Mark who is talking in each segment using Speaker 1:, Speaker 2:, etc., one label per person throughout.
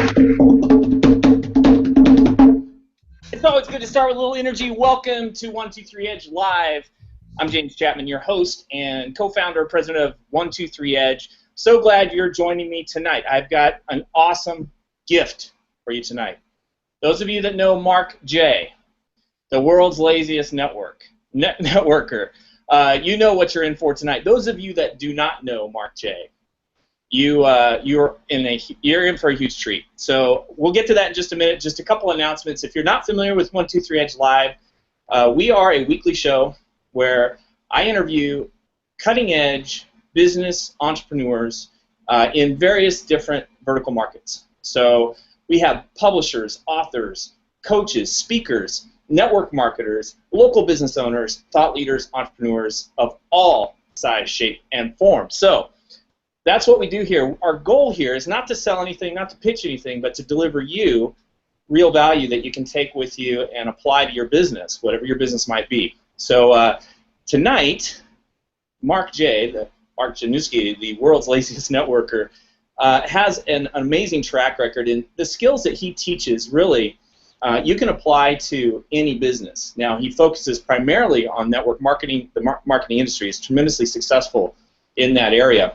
Speaker 1: It's always good to start with a little energy. Welcome to 123 Edge Live. I'm James Chapman, your host and co-founder, president of 123 Edge. So glad you're joining me tonight. I've got an awesome gift for you tonight. Those of you that know Mark J, the world's laziest networker, you know what you're in for tonight. Those of you that do not know Mark J, you're in for a huge treat. So we'll get to that in just a minute. Just a couple announcements. If you're not familiar with 123 Edge Live, we are a weekly show where I interview cutting-edge business entrepreneurs in various different vertical markets. So we have publishers, authors, coaches, speakers, network marketers, local business owners, thought leaders, entrepreneurs of all size, shape, and form. So that's what we do here. Our goal here is not to sell anything, not to pitch anything, but to deliver you real value that you can take with you and apply to your business, whatever your business might be. So tonight, Mark Januszewski, the world's laziest networker, has an amazing track record, and the skills that he teaches really you can apply to any business. Now, he focuses primarily on network marketing. The marketing industry is tremendously successful in that area.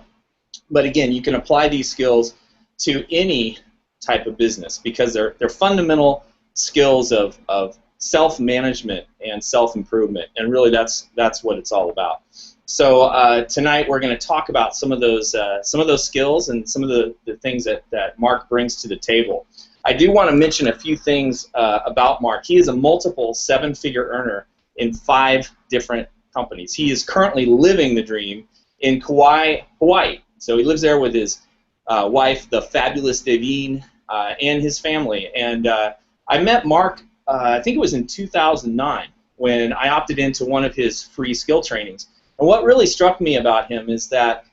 Speaker 1: But again, you can apply these skills to any type of business because they're fundamental skills of self-management and self-improvement, and really that's what it's all about. So tonight we're going to talk about some of those skills and some of the things that Mark brings to the table. I do want to mention a few things about Mark. He is a multiple seven-figure earner in 5 different companies. He is currently living the dream in Kauai, Hawaii. So he lives there with his wife, the fabulous Devine, and his family. And I met Mark, I think it was in 2009, when I opted into one of his free skill trainings. And what really struck me about him is that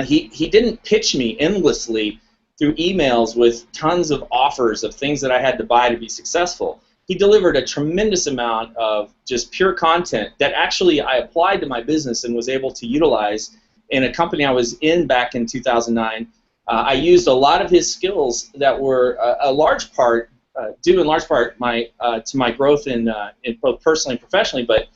Speaker 1: he didn't pitch me endlessly through emails with tons of offers of things that I had to buy to be successful. He delivered a tremendous amount of just pure content that actually I applied to my business and was able to utilize in a company I was in back in 2009. I used a lot of his skills that were due in large part to my growth in both personally and professionally, but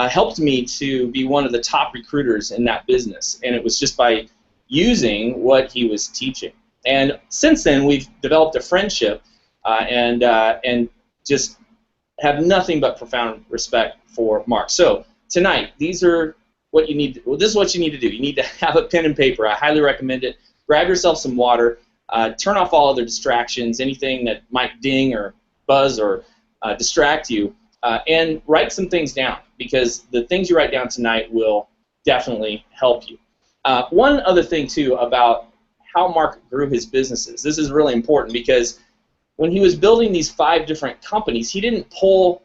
Speaker 1: helped me to be one of the top recruiters in that business. And it was just by using what he was teaching. And since then, we've developed a friendship and just have nothing but profound respect for Mark. So tonight, these are what you need. This is what you need to do. You need to have a pen and paper. I highly recommend it. Grab yourself some water. Turn off all other distractions, anything that might ding or buzz or distract you, and write some things down, because the things you write down tonight will definitely help you. One other thing, too, about how Mark grew his businesses. This is really important because when he was building these 5 different companies, he didn't pull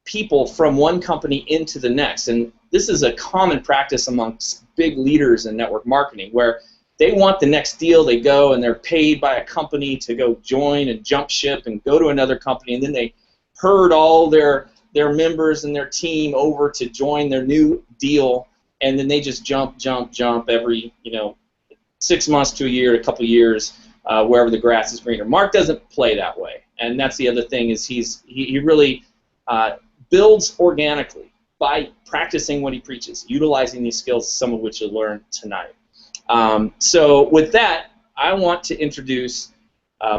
Speaker 1: people from one company into the next. And this is a common practice amongst big leaders in network marketing, where they want the next deal. They go and they're paid by a company to go join and jump ship and go to another company, and then they herd all their members and their team over to join their new deal, and then they just jump every 6 months to a year, a couple years, wherever the grass is greener. Mark doesn't play that way, and that's the other thing is he really builds organically by practicing what he preaches, utilizing these skills, some of which you'll learn tonight. So with that, I want to introduce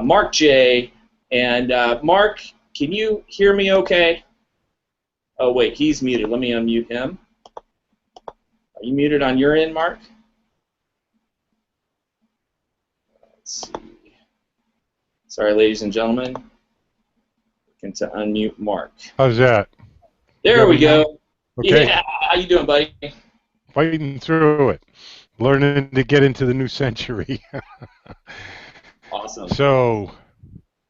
Speaker 1: Mark J. And Mark, can you hear me okay? Oh, wait, he's muted. Let me unmute him. Are you muted on your end, Mark? Let's see. Sorry, ladies and gentlemen. Looking to unmute Mark.
Speaker 2: How's that?
Speaker 1: There we go.
Speaker 2: Okay.
Speaker 1: Yeah, how you doing, buddy?
Speaker 2: Fighting through it. Learning to get into the new century.
Speaker 1: Awesome.
Speaker 2: So,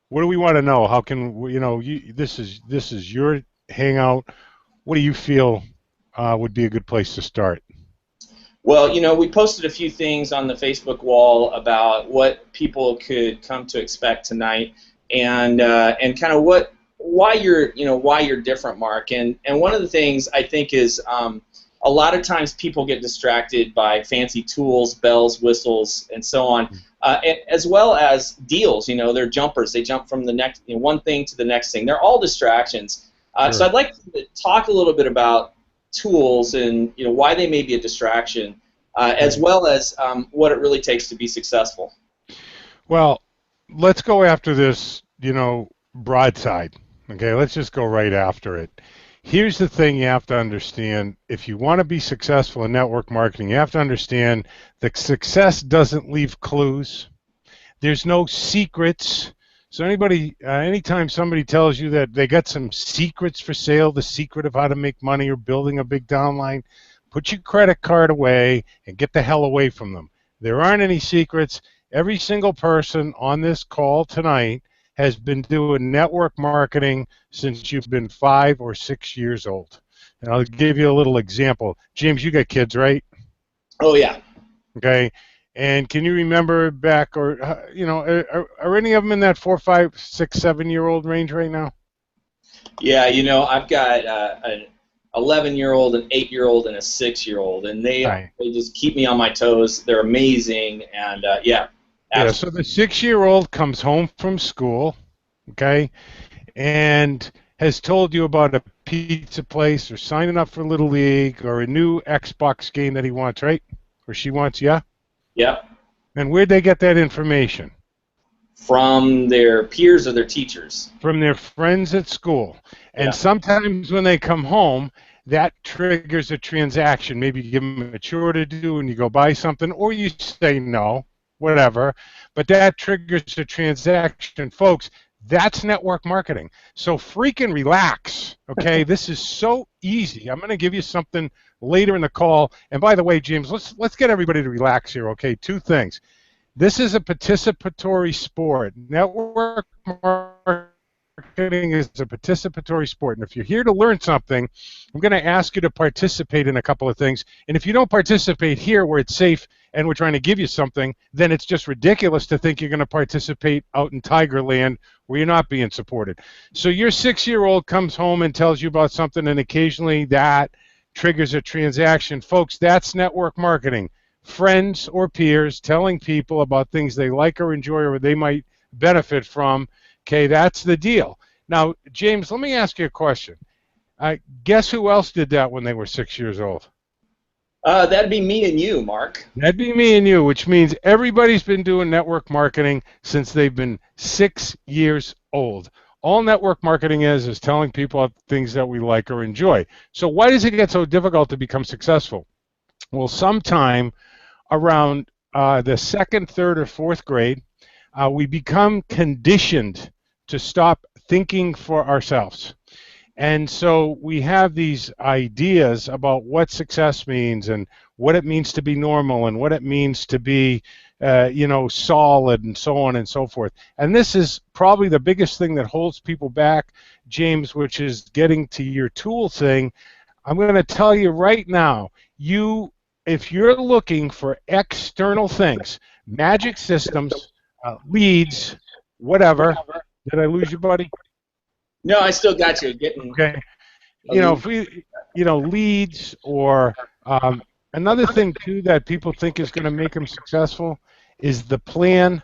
Speaker 2: what do we want to know? How can this is your hangout. What do you feel would be a good place to start?
Speaker 1: Well, we posted a few things on the Facebook wall about what people could come to expect tonight, and kind of why you're different, Mark. And one of the things I think is a lot of times people get distracted by fancy tools, bells, whistles, and so on. as well as deals. They're jumpers. They jump from the next one thing to the next thing. They're all distractions.
Speaker 2: Sure.
Speaker 1: So I'd like to talk a little bit about tools and why they may be a distraction, as well as what it really takes to be successful.
Speaker 2: Well, let's go after this, broadside. Okay, let's just go right after it. Here's the thing you have to understand. If you want to be successful in network marketing, you have to understand that success doesn't leave clues. There's no secrets. So anytime somebody tells you that they got some secrets for sale, the secret of how to make money or building a big downline, put your credit card away and get the hell away from them. There aren't any secrets. Every single person on this call tonight has been doing network marketing since you've been 5 or 6 years old. And I'll give you a little example. James, you got kids, right?
Speaker 1: Oh, yeah.
Speaker 2: Okay. And can you remember back, or, are any of them in that 4, 5, 6, 7-year-old range right now?
Speaker 1: Yeah, I've got an 11-year-old, an 8-year-old, and a 6-year-old, and they just keep me on my toes. They're amazing, and yeah.
Speaker 2: Yeah, so the 6-year-old comes home from school, okay, and has told you about a pizza place or signing up for Little League or a new Xbox game that he wants, right? Or she wants, yeah?
Speaker 1: Yeah.
Speaker 2: And where'd they get that information?
Speaker 1: From their peers or their teachers.
Speaker 2: From their friends at school. And sometimes when they come home, that triggers a transaction. Maybe you give them a chore to do and you go buy something, or you say no, whatever. But that triggers a transaction. Folks, that's network marketing. So freaking relax, okay? This is so easy. I'm going to give you something later in the call. And by the way, James, let's get everybody to relax here, okay? 2 things. This is a participatory sport. Network marketing is a participatory sport. And if you're here to learn something, I'm going to ask you to participate in a couple of things. And if you don't participate here where it's safe and we're trying to give you something, then it's just ridiculous to think you're going to participate out in Tigerland where you're not being supported. So your 6-year-old comes home and tells you about something, and occasionally that triggers a transaction. Folks, that's network marketing. Friends or peers telling people about things they like or enjoy or they might benefit from. Okay, that's the deal. Now, James, let me ask you a question. Guess who else did that when they were 6 years old?
Speaker 1: That'd be me and you, Mark.
Speaker 2: That'd be me and you, which means everybody's been doing network marketing since they've been 6 years old. All network marketing is telling people things that we like or enjoy. So why does it get so difficult to become successful? Well, sometime around the 2nd, 3rd, or 4th grade, we become conditioned to stop thinking for ourselves. And so we have these ideas about what success means and what it means to be normal and what it means to be, solid and so on and so forth. And this is probably the biggest thing that holds people back, James, which is getting to your tool thing. I'm going to tell you right now, if you're looking for external things, magic systems, leads, whatever. Did I lose you, buddy?
Speaker 1: No, I still got you.
Speaker 2: Okay. If we, leads or another thing too that people think is going to make them successful is the plan,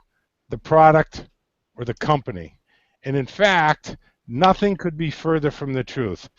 Speaker 2: the product, or the company. And in fact, nothing could be further from the truth.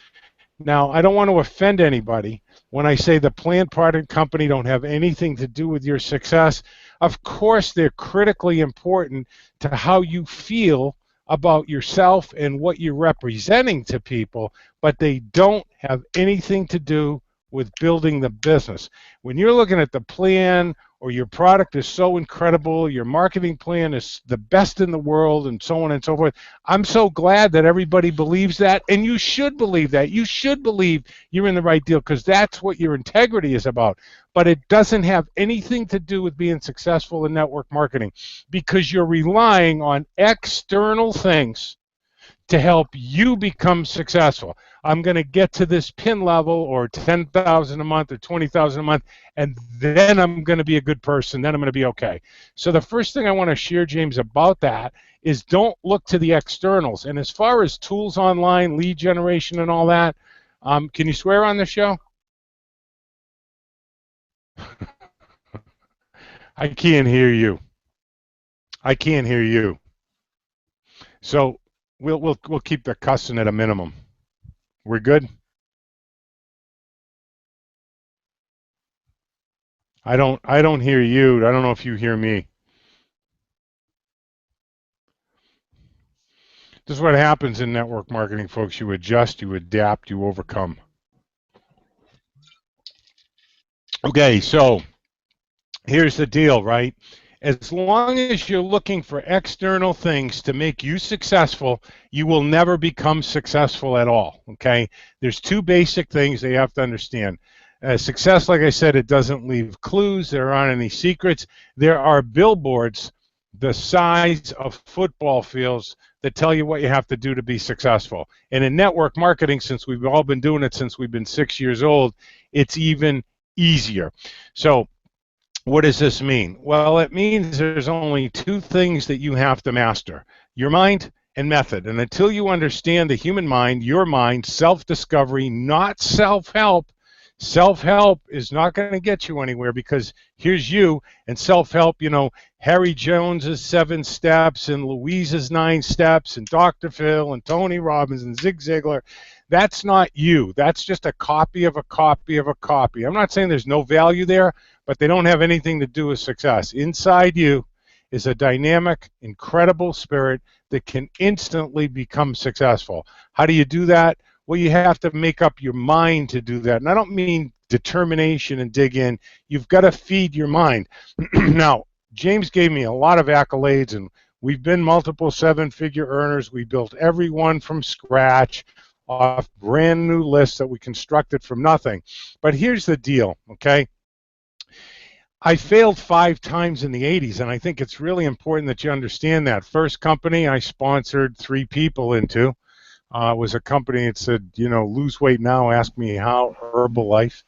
Speaker 2: Now, I don't want to offend anybody when I say the plan, product, company don't have anything to do with your success. Of course, they're critically important to how you feel about yourself and what you're representing to people, but they don't have anything to do with building the business. When you're looking at the plan or your product is so incredible, your marketing plan is the best in the world, and so on and so forth, I'm so glad that everybody believes that, and you should believe that. You should believe you're in the right deal because that's what your integrity is about. But it doesn't have anything to do with being successful in network marketing because you're relying on external things to help you become successful. I'm going to get to this pin level or 10,000 a month or 20,000 a month, and then I'm going to be a good person. Then I'm going to be okay. So the first thing I want to share, James, about that is don't look to the externals. And as far as tools online, lead generation and all that, can you swear on the show? I can't hear you. I can't hear you. So we'll keep the cussing at a minimum. We're good? I don't hear you. I don't know if you hear me. This is what happens in network marketing, folks. You adjust, you adapt, you overcome. Okay, so here's the deal, right? As long as you're looking for external things to make you successful, you will never become successful at all, okay? There's two basic things that you have to understand. Success, like I said, it doesn't leave clues. There aren't any secrets. There are billboards the size of football fields that tell you what you have to do to be successful. And in network marketing, since we've all been doing it since we've been 6 years old, it's even easier. So what does this mean? Well, it means there's only two things that you have to master: your mind and method. And until you understand the human mind, your mind, self-discovery, not self-help, self-help is not going to get you anywhere, because here's you, and self-help, you know, Harry Jones's 7 steps and Louise's 9 steps and Dr. Phil and Tony Robbins and Zig Ziglar. That's not you. That's just a copy of a copy of a copy. I'm not saying there's no value there, but they don't have anything to do with success. Inside you is a dynamic, incredible spirit that can instantly become successful. How do you do that? Well, you have to make up your mind to do that. And I don't mean determination and dig in. You've got to feed your mind. Now, James gave me a lot of accolades, and we've been multiple 7-figure earners. We built every one from scratch off brand new lists that we constructed from nothing. But here's the deal, okay? I failed 5 times in the 80s, and I think it's really important that you understand that. First company I sponsored 3 people into was a company that said, you know, lose weight now, ask me how, Herbalife.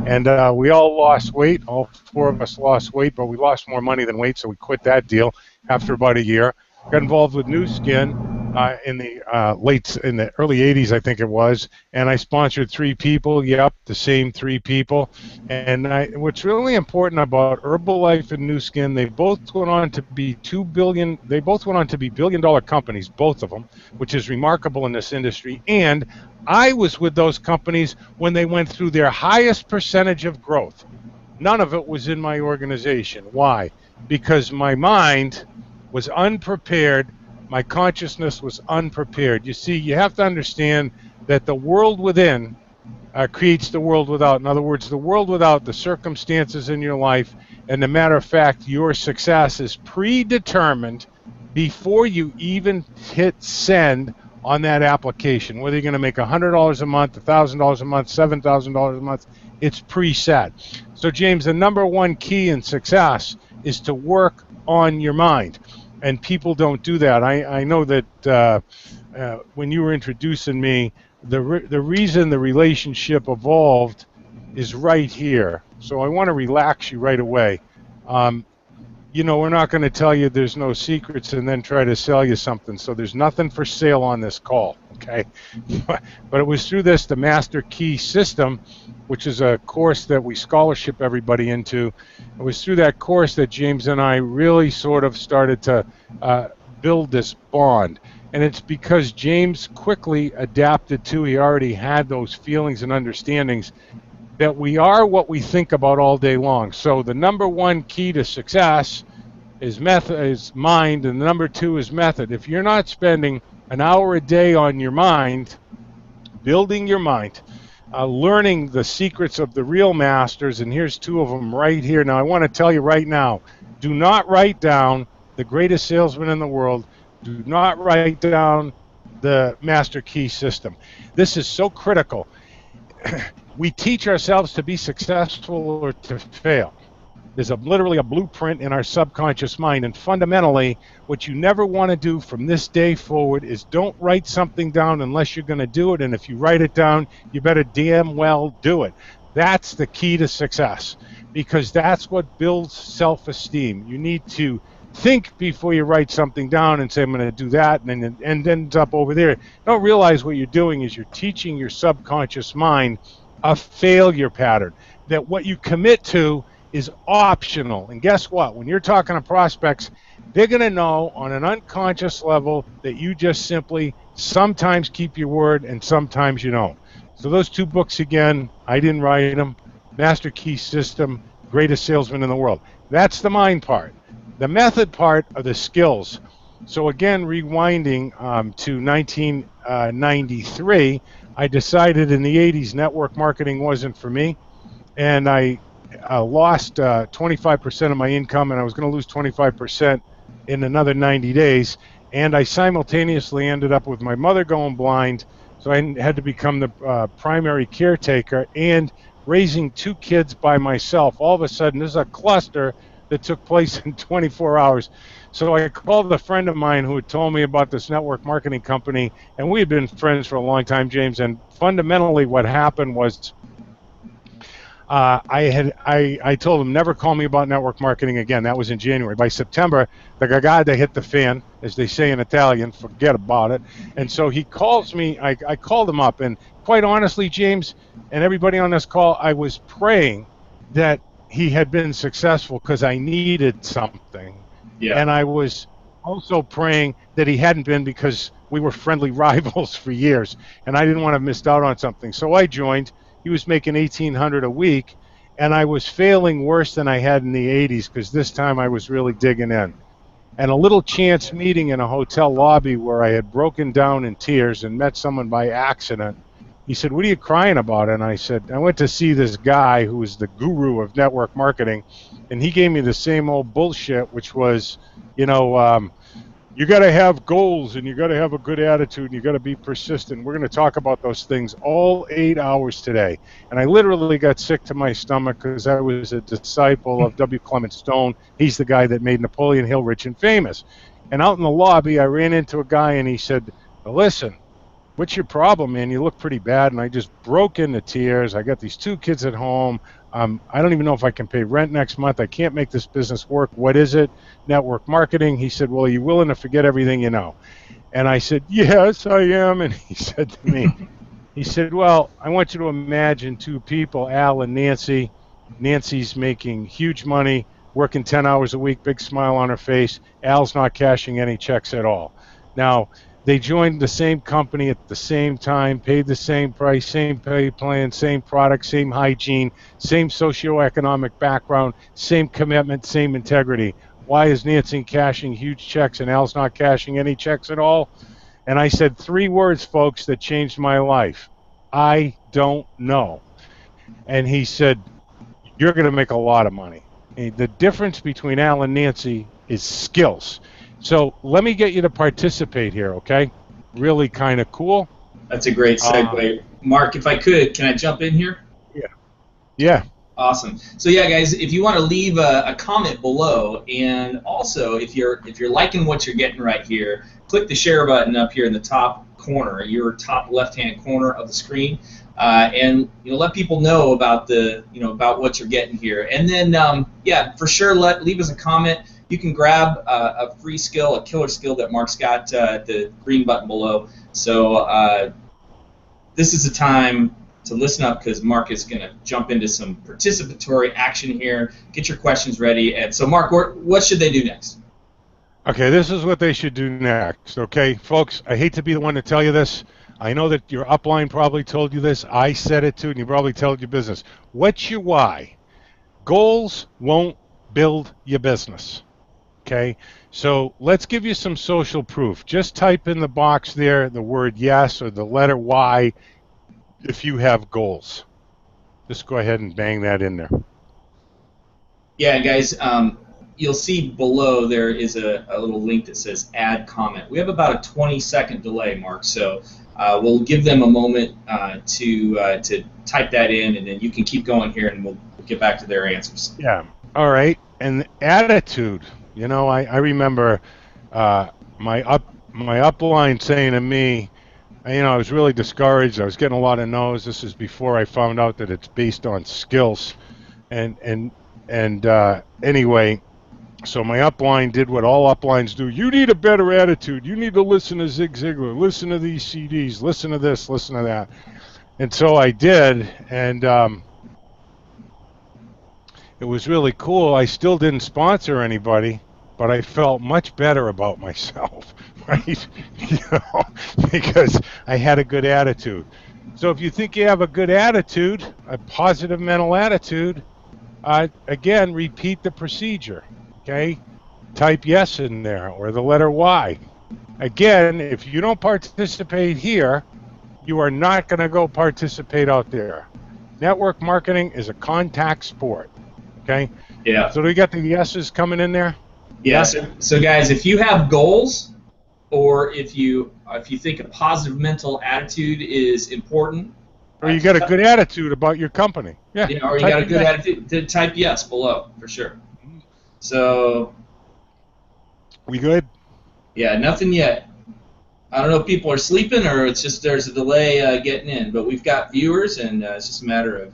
Speaker 2: And we all lost weight. All 4 of us lost weight, but we lost more money than weight, so we quit that deal after about a year. Got involved with Nu Skin in the early 80s, I think it was, and I sponsored 3 people. Yep, the same 3 people. And what's really important about Herbalife and Nu Skin, they both went on to be billion-dollar companies, both of them, which is remarkable in this industry. And I was with those companies when they went through their highest percentage of growth. None of it was in my organization. Why? Because my mind was unprepared. My consciousness was unprepared. You see, you have to understand that the world within creates the world without. In other words, the world without, the circumstances in your life, and the matter of fact, your success is predetermined before you even hit send on that application. Whether you're going to make $100 a month, $1,000 a month, $7,000 a month, it's preset. So, James, the number one key in success is to work on your mind. And people don't do that. I know that when you were introducing me, the reason the relationship evolved is right here. So I want to relax you right away. You know, we're not going to tell you there's no secrets and then try to sell you something. So there's nothing for sale on this call, okay? But it was through the Master Key System, which is a course that we scholarship everybody into. It was through that course that James and I really sort of started to build this bond. And it's because James quickly adapted to, he already had those feelings and understandings that we are what we think about all day long. So the number one key to success is mind, and the number 2 is method. If you're not spending an hour a day on your mind, building your mind, learning the secrets of the real masters, and here's 2 of them right here. Now, I want to tell you right now, do not write down the greatest salesman in the world. Do not write down the Master Key System. This is so critical. We teach ourselves to be successful or to fail. There's literally a blueprint in our subconscious mind, and fundamentally, what you never want to do from this day forward is don't write something down unless you're going to do it, and if you write it down, you better damn well do it. That's the key to success, because that's what builds self-esteem. You need to think before you write something down and say, I'm going to do that, and then it ends up over there. Don't realize what you're doing is you're teaching your subconscious mind a failure pattern, that what you commit to is optional. And guess what? When you're talking to prospects, they're going to know on an unconscious level that you just simply sometimes keep your word and sometimes you don't. So those 2 books again, I didn't write them. Master Key System, Greatest Salesman in the World. That's the mind part. The method part are the skills. So again, rewinding to 1993, I decided in the 80s network marketing wasn't for me, and I lost 25% of my income, and I was going to lose 25% in another 90 days. And I simultaneously ended up with my mother going blind, so I had to become the primary caretaker and raising 2 kids by myself. All of a sudden, there's a cluster that took place in 24 hours. So I called a friend of mine who had told me about this network marketing company, and we had been friends for a long time, James. And fundamentally, what happened was I told him never call me about network marketing again. That was in January. By September, the cagata hit the fan, as they say in Italian. Forget about it. And so he calls me. I called him up, and quite honestly, James, and everybody on this call, I was praying that he had been successful because I needed something. Yeah. And I was also praying that he hadn't been because we were friendly rivals for years, and I didn't want to have missed out on something. So I joined. He was making $1,800 a week, and I was failing worse than I had in the 80s because this time I was really digging in. And a little chance meeting in a hotel lobby where I had broken down in tears and met someone by accident. He said, "What are you crying about?" And I said, "I went to see this guy who was the guru of network marketing, and he gave me the same old bullshit, which was, you got to have goals, and you got to have a good attitude, and you got to be persistent. We're going to talk about those things all 8 hours today." And I literally got sick to my stomach because I was a disciple of W. Clement Stone. He's the guy that made Napoleon Hill rich and famous. And out in the lobby, I ran into a guy, and he said, "Listen, what's your problem, man? You look pretty bad." And I just broke into tears. I got these 2 kids at home. I don't even know if I can pay rent next month. I can't make this business work. What is it? Network marketing. He said, "Well, are you willing to forget everything you know?" And I said, "Yes, I am." And he said to me, he said, "Well, I want you to imagine 2 people, Al and Nancy. Nancy's making huge money, working 10 hours a week, big smile on her face. Al's not cashing any checks at all. Now, they joined the same company at the same time, paid the same price, same pay plan, same product, same hygiene, same socioeconomic background, same commitment, same integrity. Why is Nancy cashing huge checks and Al's not cashing any checks at all?" And I said 3 words, folks, that changed my life. "I don't know." And he said, "You're going to make a lot of money. And the difference between Al and Nancy is skills. So let me get you to participate here, okay? Really kind of cool."
Speaker 1: That's a great segue. Mark, if I could, can I jump in here?
Speaker 2: Yeah. Yeah.
Speaker 1: Awesome. So yeah, guys, if you want to leave a comment below, and also if you're liking what you're getting right here, click the share button up here in the top corner, your top left-hand corner of the screen, and let people know about about what you're getting here. And then yeah, for sure, leave us a comment. You can grab a free skill, a killer skill that Mark's got, the green button below. So this is the time to listen up because Mark is going to jump into some participatory action here. Get your questions ready. And so, Mark, what should they do next?
Speaker 2: Okay, this is what they should do next. Okay, folks, I hate to be the one to tell you this. I know that your upline probably told you this. I said it too, and you probably told your business. What's your why? Goals won't build your business. Okay, so let's give you some social proof. Just type in the box there the word yes or the letter Y if you have goals. Just go ahead and bang that in there.
Speaker 1: Yeah, guys, you'll see below there is a little link that says add comment. We have about a 20-second delay, Mark, so we'll give them a moment to type that in, and then you can keep going here, and we'll get back to their answers.
Speaker 2: Yeah, all right, and attitude. I remember my upline saying to me, I was really discouraged. I was getting a lot of no's. This is before I found out that it's based on skills. And anyway, so my upline did what all uplines do. You need a better attitude. You need to listen to Zig Ziglar. Listen to these CDs. Listen to this. Listen to that. And so I did. And it was really cool. I still didn't sponsor anybody, but I felt much better about myself, right? Because I had a good attitude. So if you think you have a good attitude, a positive mental attitude, again, repeat the procedure, okay? Type yes in there or the letter Y. Again, if you don't participate here, you are not going to go participate out there. Network marketing is a contact sport, okay?
Speaker 1: Yeah.
Speaker 2: So do we got the yeses coming in there?
Speaker 1: Yeah. So guys, if you have goals, or if you think a positive mental attitude is important,
Speaker 2: or you got a good attitude about your company,
Speaker 1: or you got a good attitude, then type yes below for sure. So
Speaker 2: we good?
Speaker 1: Yeah, nothing yet. I don't know if people are sleeping or it's just there's a delay getting in, but we've got viewers and it's just a matter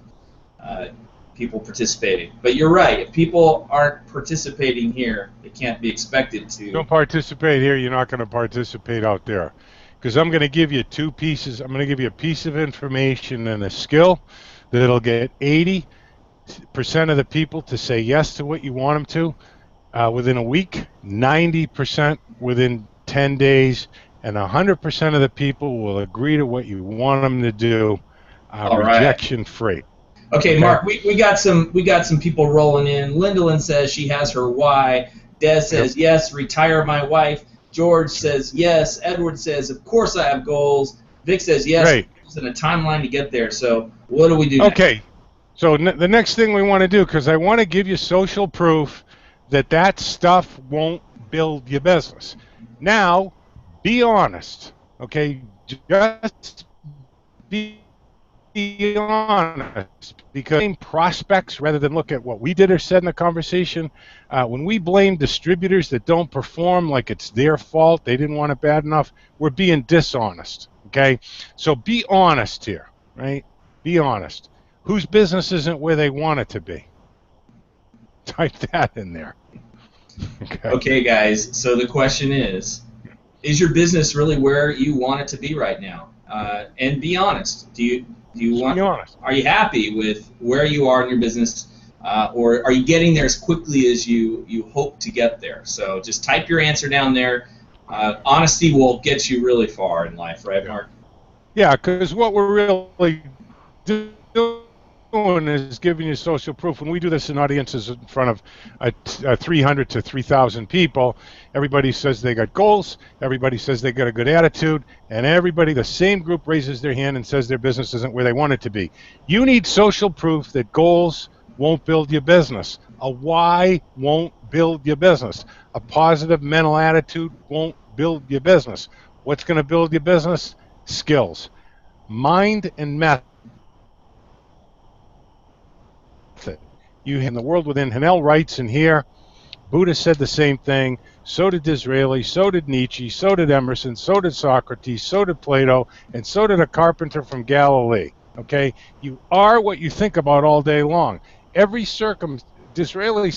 Speaker 1: of people participating. But you're right, if people aren't participating here, they can't be expected to.
Speaker 2: Don't participate here, you're not going to participate out there. Because I'm going to give you two pieces. I'm going to give you a piece of information and a skill that'll get 80% of the people to say yes to what you want them to within a week, 90% within 10 days, and 100% of the people will agree to what you want them to do, rejection free.
Speaker 1: Okay, Mark, we got some people rolling in. Lindalyn says she has her why. Des says yes, retire my wife. George says yes. Edward says, of course I have goals. Vic says yes.
Speaker 2: Right.
Speaker 1: And a timeline to get there. So what do we do?
Speaker 2: Okay, so the next thing we want to do, because I want to give you social proof that stuff won't build your business. Now, be honest, okay? Just be honest, because blame prospects rather than look at what we did or said in the conversation. When we blame distributors that don't perform like it's their fault, they didn't want it bad enough, we're being dishonest, okay? So be honest here, right? Be honest. Whose business isn't where they want it to be? Type that in there.
Speaker 1: Okay, guys, so the question is your business really where you want it to be right now? And be honest. Do you want?
Speaker 2: Be honest.
Speaker 1: Are you happy with where you are in your business, or are you getting there as quickly as you hope to get there? So just type your answer down there. Honesty will get you really far in life, right, Mark?
Speaker 2: Yeah, because what we're really doing is giving you social proof. When we do this in audiences in front of 300 to 3,000 people, everybody says they got goals, everybody says they got a good attitude, and everybody, the same group, raises their hand and says their business isn't where they want it to be. You need social proof that goals won't build your business. A why won't build your business. A positive mental attitude won't build your business. What's going to build your business? Skills. Mind and method. You in the world within. Hanel writes in here, Buddha said the same thing, so did Disraeli, so did Nietzsche, so did Emerson, so did Socrates, so did Plato, and so did a carpenter from Galilee. Okay? You are what you think about all day long. Every Disraeli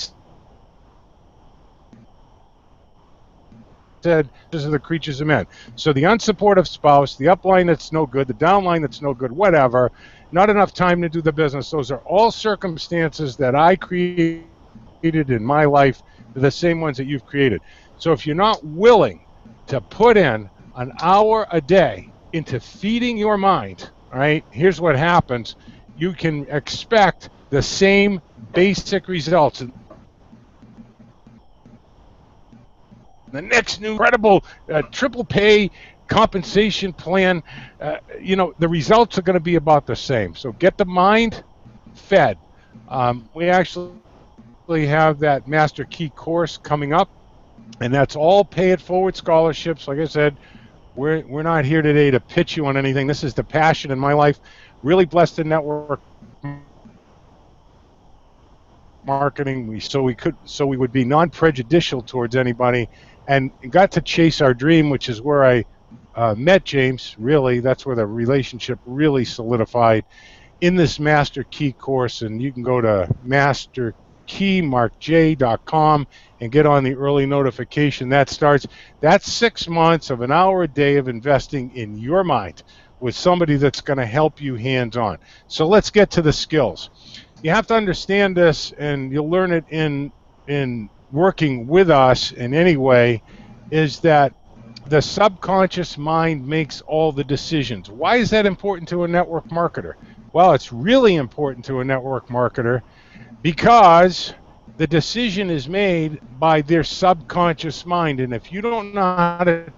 Speaker 2: said, these are the creatures of men. So the unsupportive spouse, the upline that's no good, the downline that's no good, whatever, not enough time to do the business. Those are all circumstances that I created in my life, the same ones that you've created. So if you're not willing to put in an hour a day into feeding your mind, all right, here's what happens. You can expect the same basic results. The next new incredible triple pay compensation plan, the results are going to be about the same. So get the mind fed. We actually have that Master Key course coming up, and that's all pay it forward scholarships. Like I said, we're not here today to pitch you on anything. This is the passion in my life. Really blessed in network marketing, so we would be non-prejudicial towards anybody, and got to chase our dream, which is where I met James. Really, that's where the relationship really solidified in this Master Key course. And you can go to masterkeymarkj.com and get on the early notification. That's 6 months of an hour a day of investing in your mind with somebody that's going to help you hands-on. So let's get to the skills. You have to understand this, and you'll learn it in working with us in any way is that the subconscious mind makes all the decisions. Why is that important to a network marketer? Well, it's really important to a network marketer because the decision is made by their subconscious mind. And if you don't know how to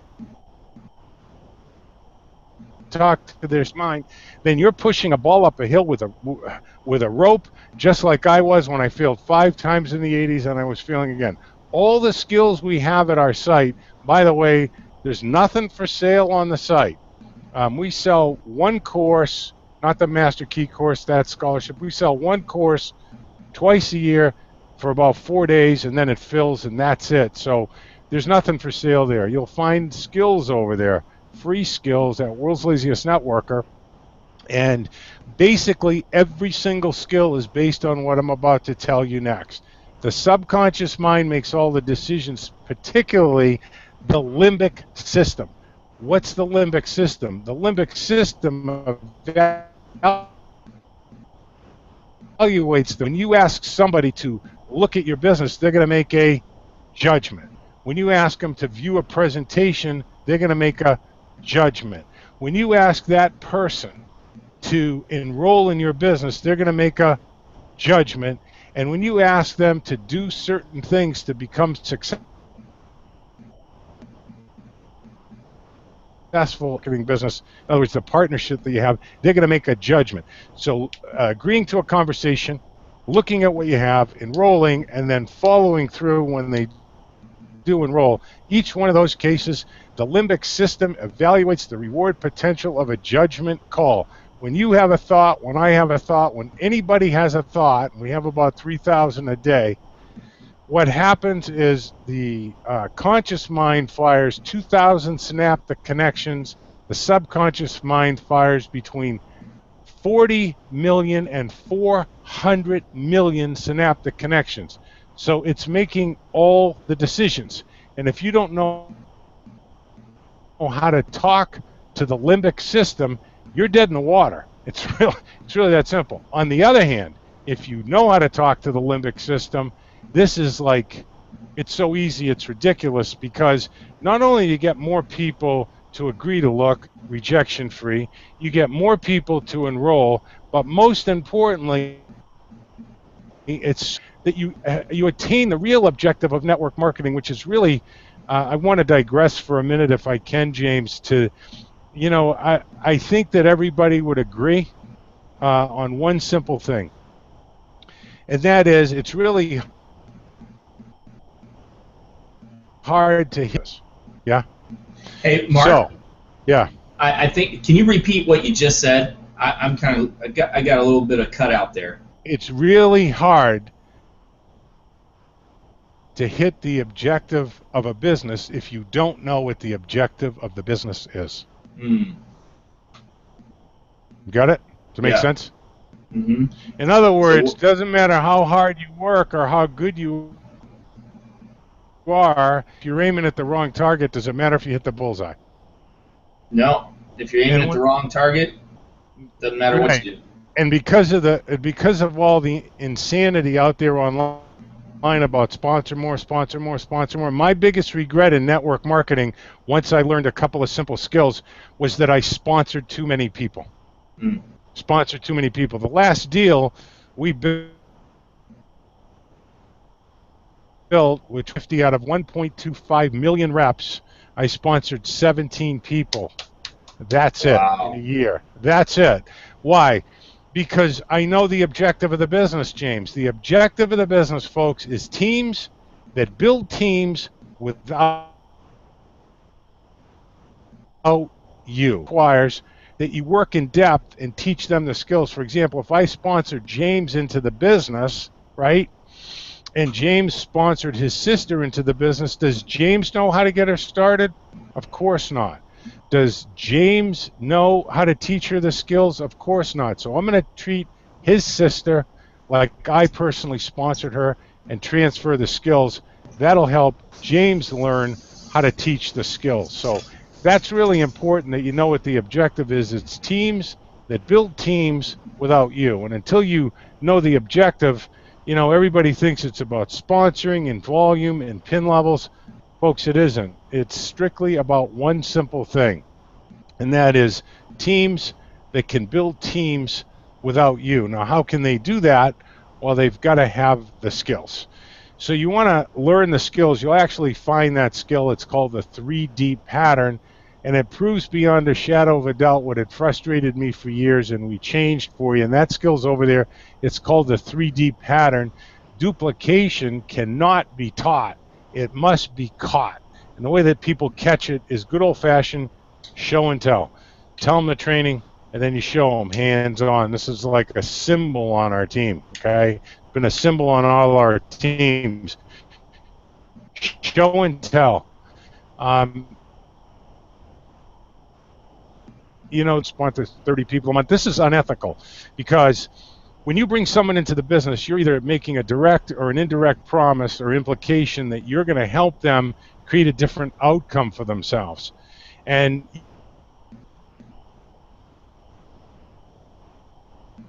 Speaker 2: talk to their mind, then you're pushing a ball up a hill with a rope, just like I was when I failed 5 times in the 80s and I was failing again. All the skills we have at our site, by the way, there's nothing for sale on the site. We sell one course, not the Master Key course, that scholarship. We sell one course twice a year for about 4 days, and then it fills, and that's it. So there's nothing for sale there. You'll find skills over there, free skills at World's Laziest Networker, and basically every single skill is based on what I'm about to tell you next. The subconscious mind makes all the decisions, particularly the limbic system. What's the limbic system? The limbic system evaluates them. When you ask somebody to look at your business, they're going to make a judgment. When you ask them to view a presentation, they're going to make a judgment. When you ask that person to enroll in your business, they're going to make a judgment. And when you ask them to do certain things to become successful marketing business, in other words, the partnership that you have, they're going to make a judgment. So agreeing to a conversation, looking at what you have, enrolling, and then following through when they do enroll. Each one of those cases, the limbic system evaluates the reward potential of a judgment call. When you have a thought, when I have a thought, when anybody has a thought, and we have about 3,000 a day, what happens is the conscious mind fires 2,000 synaptic connections. The subconscious mind fires between 40 million and 400 million synaptic connections. So it's making all the decisions. And if you don't know how to talk to the limbic system, you're dead in the water. It's really that simple. On the other hand, if you know how to talk to the limbic system, this is like, it's so easy, it's ridiculous, because not only do you get more people to agree to look rejection free, you get more people to enroll, but most importantly, it's that you attain the real objective of network marketing, which is really, I want to digress for a minute if I can, James, to, you know, I think that everybody would agree on one simple thing, and that is it's really hard to hit us. Yeah.
Speaker 3: Hey, Mark.
Speaker 2: So, yeah.
Speaker 3: I think. Can you repeat what you just said? I got a little bit of cut out there.
Speaker 2: It's really hard to hit the objective of a business if you don't know what the objective of the business is.
Speaker 3: Mm.
Speaker 2: Got it? Does it make sense?
Speaker 3: Mm-hmm.
Speaker 2: In other words, it doesn't matter how hard you work or how good you are, if you're aiming at the wrong target, does it matter if you hit the bullseye?
Speaker 3: No. If you're aiming at the wrong target, doesn't matter what you do.
Speaker 2: And because of all the insanity out there online about sponsor more, sponsor more, sponsor more, my biggest regret in network marketing, once I learned a couple of simple skills, was that I sponsored too many people.
Speaker 3: Mm.
Speaker 2: Sponsored too many people. The last deal we built, which 50 out of 1.25 million reps, I sponsored 17 people. That's it.
Speaker 3: Wow.
Speaker 2: In a year. That's it. Why? Because I know the objective of the business, James. The objective of the business, folks, is teams that build teams without you. It requires that you work in depth and teach them the skills. For example, if I sponsored James into the business, right, and James sponsored his sister into the business, does James know how to get her started? Of course not. Does James know how to teach her the skills? Of course not. So I'm going to treat his sister like I personally sponsored her and transfer the skills. That'll help James learn how to teach the skills. So that's really important that you know what the objective is. It's teams that build teams without you. And until you know the objective, You know, everybody thinks it's about sponsoring and volume and pin levels. Folks, it isn't. It's strictly about one simple thing, and that is teams that can build teams without you. Now, how can they do that? Well, they've got to have the skills. So you want to learn the skills. You'll actually find that skill. It's called the 3D pattern, and it proves beyond a shadow of a doubt what had frustrated me for years, and we changed for you. And that skill's over there. It's called the 3D pattern. Duplication cannot be taught. It must be caught. And the way that people catch it is good old-fashioned show and tell. Tell them the training, and then you show them hands-on. This is like a symbol on our team, okay? It's been a symbol on all our teams. Show and tell. You know, sponsor 30 people a month. This is unethical because when you bring someone into the business, you're either making a direct or an indirect promise or implication that you're going to help them create a different outcome for themselves. And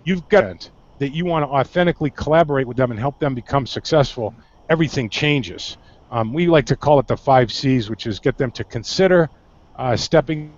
Speaker 2: you've got that you want to authentically collaborate with them and help them become successful. Everything changes. We like to call it the 5 C's, which is get them to consider stepping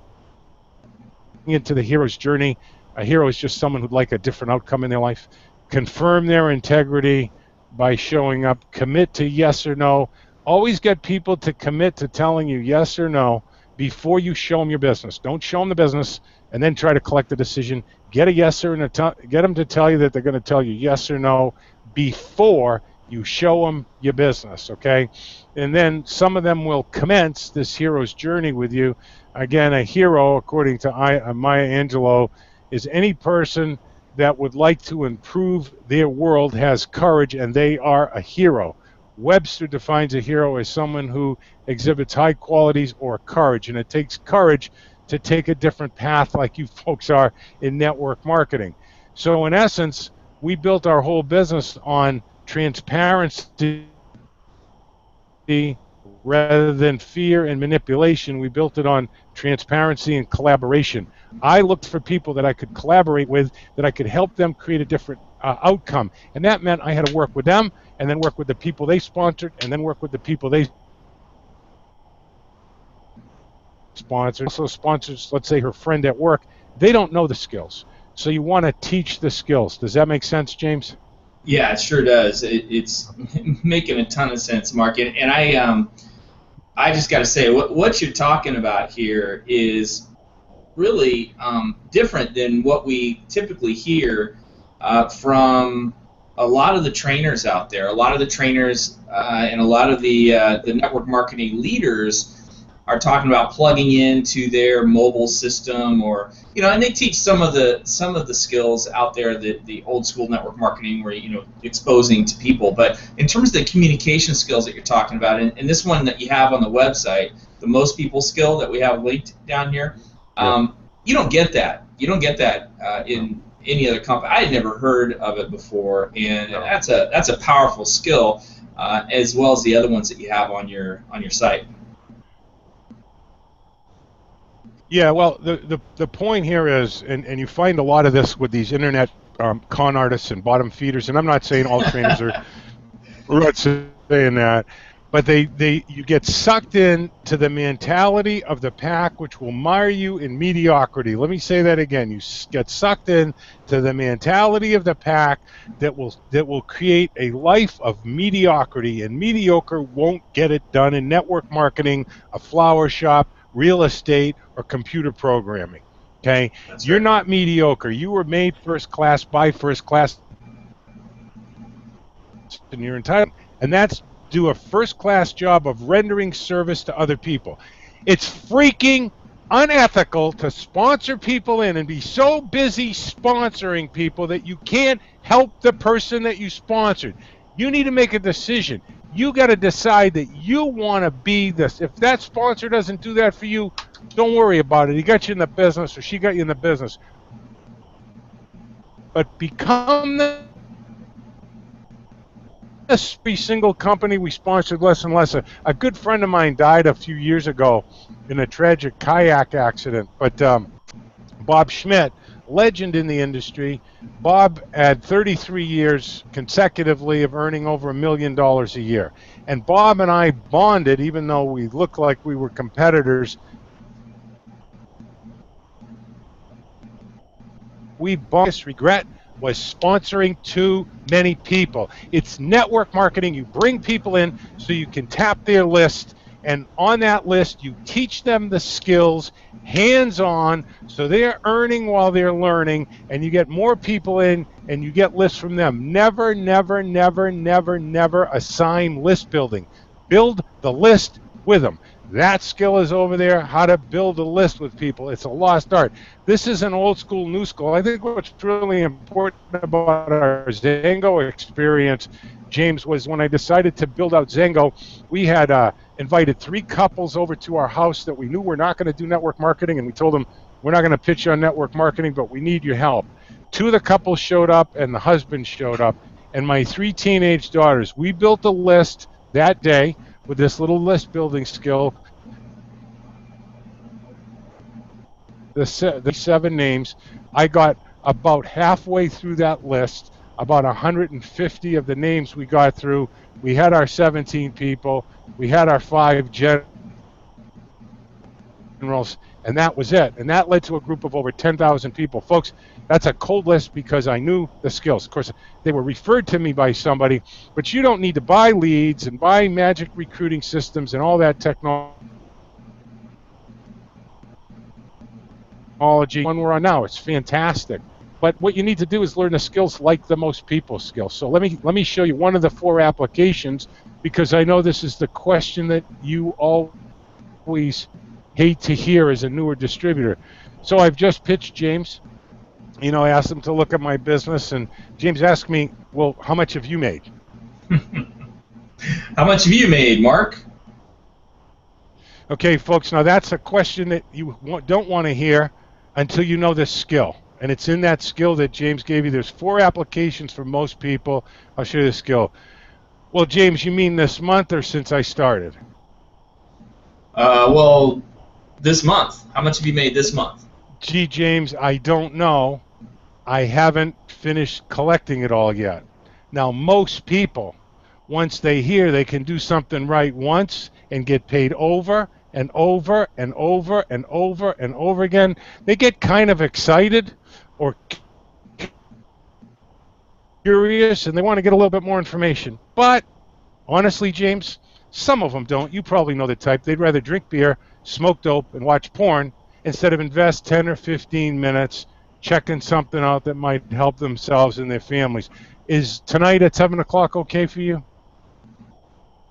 Speaker 2: into the hero's journey. A hero is just someone who'd like a different outcome in their life. Confirm their integrity by showing up. Commit to yes or no. Always get people to commit to telling you yes or no before you show them your business. Don't show them the business and then try to collect the decision. Get a yes or no. Get them to tell you that they're going to tell you yes or no before you show them your business, okay? And then some of them will commence this hero's journey with you. Again, a hero, according to Maya Angelou, is any person that would like to improve their world, has courage, and they are a hero. Webster defines a hero as someone who exhibits high qualities or courage, and it takes courage to take a different path like you folks are in network marketing. So in essence, we built our whole business on transparency rather than fear and manipulation. We built it on transparency and collaboration. I looked for people that I could collaborate with, that I could help them create a different outcome. And that meant I had to work with them, and then work with the people they sponsored, and then work with the people they sponsored. Also sponsors, let's say her friend at work, they don't know the skills. So you want to teach the skills. Does that make sense, James?
Speaker 3: Yeah, it sure does. It's making a ton of sense, Mark. And I just got to say, what you're talking about here is really different than what we typically hear from a lot of the trainers out there. A lot of the trainers and a lot of the network marketing leaders are talking about plugging into their mobile system, or and they teach some of the skills out there, the old school network marketing, where exposing to people. But in terms of the communication skills that you're talking about, and this one that you have on the website, the most people skill that we have linked down here, you don't get that. You don't get that in any other company. I had never heard of it before, and that's a powerful skill, as well as the other ones that you have on your site.
Speaker 2: Yeah, well, the point here is, and you find a lot of this with these internet con artists and bottom feeders, and I'm not saying all trainers are, we're not saying that, but you get sucked in to the mentality of the pack, which will mire you in mediocrity. Let me say that again. You get sucked in to the mentality of the pack that will create a life of mediocrity, and mediocre won't get it done in network marketing, a flower shop, real estate, or computer programming. Okay, you're not mediocre. You were made first class by first class, and you're entitled. And that's do a first class job of rendering service to other people. It's freaking unethical to sponsor people in and be so busy sponsoring people that you can't help the person that you sponsored. You need to make a decision. You got to decide that you want to be this. If that sponsor doesn't do that for you, don't worry about it. He got you in the business, or she got you in the business. But become every single company we sponsored less and less. A good friend of mine died a few years ago in a tragic kayak accident. But Bob Schmidt, legend in the industry. Bob had 33 years consecutively of earning over $1 million a year. And Bob and I bonded, even though we looked like we were competitors. We bonded. Regret was sponsoring too many people. It's network marketing. You bring people in so you can tap their list, and on that list you teach them the skills hands-on, so they're earning while they're learning, and you get more people in and you get lists from them. Never, never, never, never, never assign list building. Build the list with them. That skill is over there, how to build a list with people. It's a lost art. This is an old school, new school. I think what's really important about our Zango experience, James, was when I decided to build out Zango, we had invited 3 couples over to our house that we knew were not going to do network marketing, and we told them, we're not going to pitch on network marketing, but we need your help. 2 of the couples showed up, and the husband showed up, and my 3 teenage daughters. We built a list that day with this little list building skill. The 7 names. I got about halfway through that list. About 150 of the names we got through. We had our 17 people. We had our 5 generals, and that was it. And that led to a group of over 10,000 people. Folks, that's a cold list because I knew the skills. Of course, they were referred to me by somebody, but you don't need to buy leads and buy magic recruiting systems and all that technology. One we're on now, it's fantastic. But what you need to do is learn the skills like the most people skills. So let me show you one of the 4 applications, because I know this is the question that you always hate to hear as a newer distributor. So I've just pitched James. You know, I asked him to look at my business, and James asked me, well, how much have you made?
Speaker 3: How much have you made, Mark?
Speaker 2: Okay, folks, now that's a question that you don't want to hear until you know this skill. And it's in that skill that James gave you. There's 4 applications for most people. I'll show you the skill. Well, James, you mean this month or since I started?
Speaker 3: Well, this month. How much have you made this month?
Speaker 2: Gee, James, I don't know. I haven't finished collecting it all yet. Now, most people, once they hear they can do something right once and get paid over and over and over and over and over again, they get kind of excited or curious, and they want to get a little bit more information. But honestly, James, some of them don't. You probably know the type. They'd rather drink beer, smoke dope, and watch porn instead of invest 10 or 15 minutes checking something out that might help themselves and their families. Is tonight at 7 o'clock okay for you?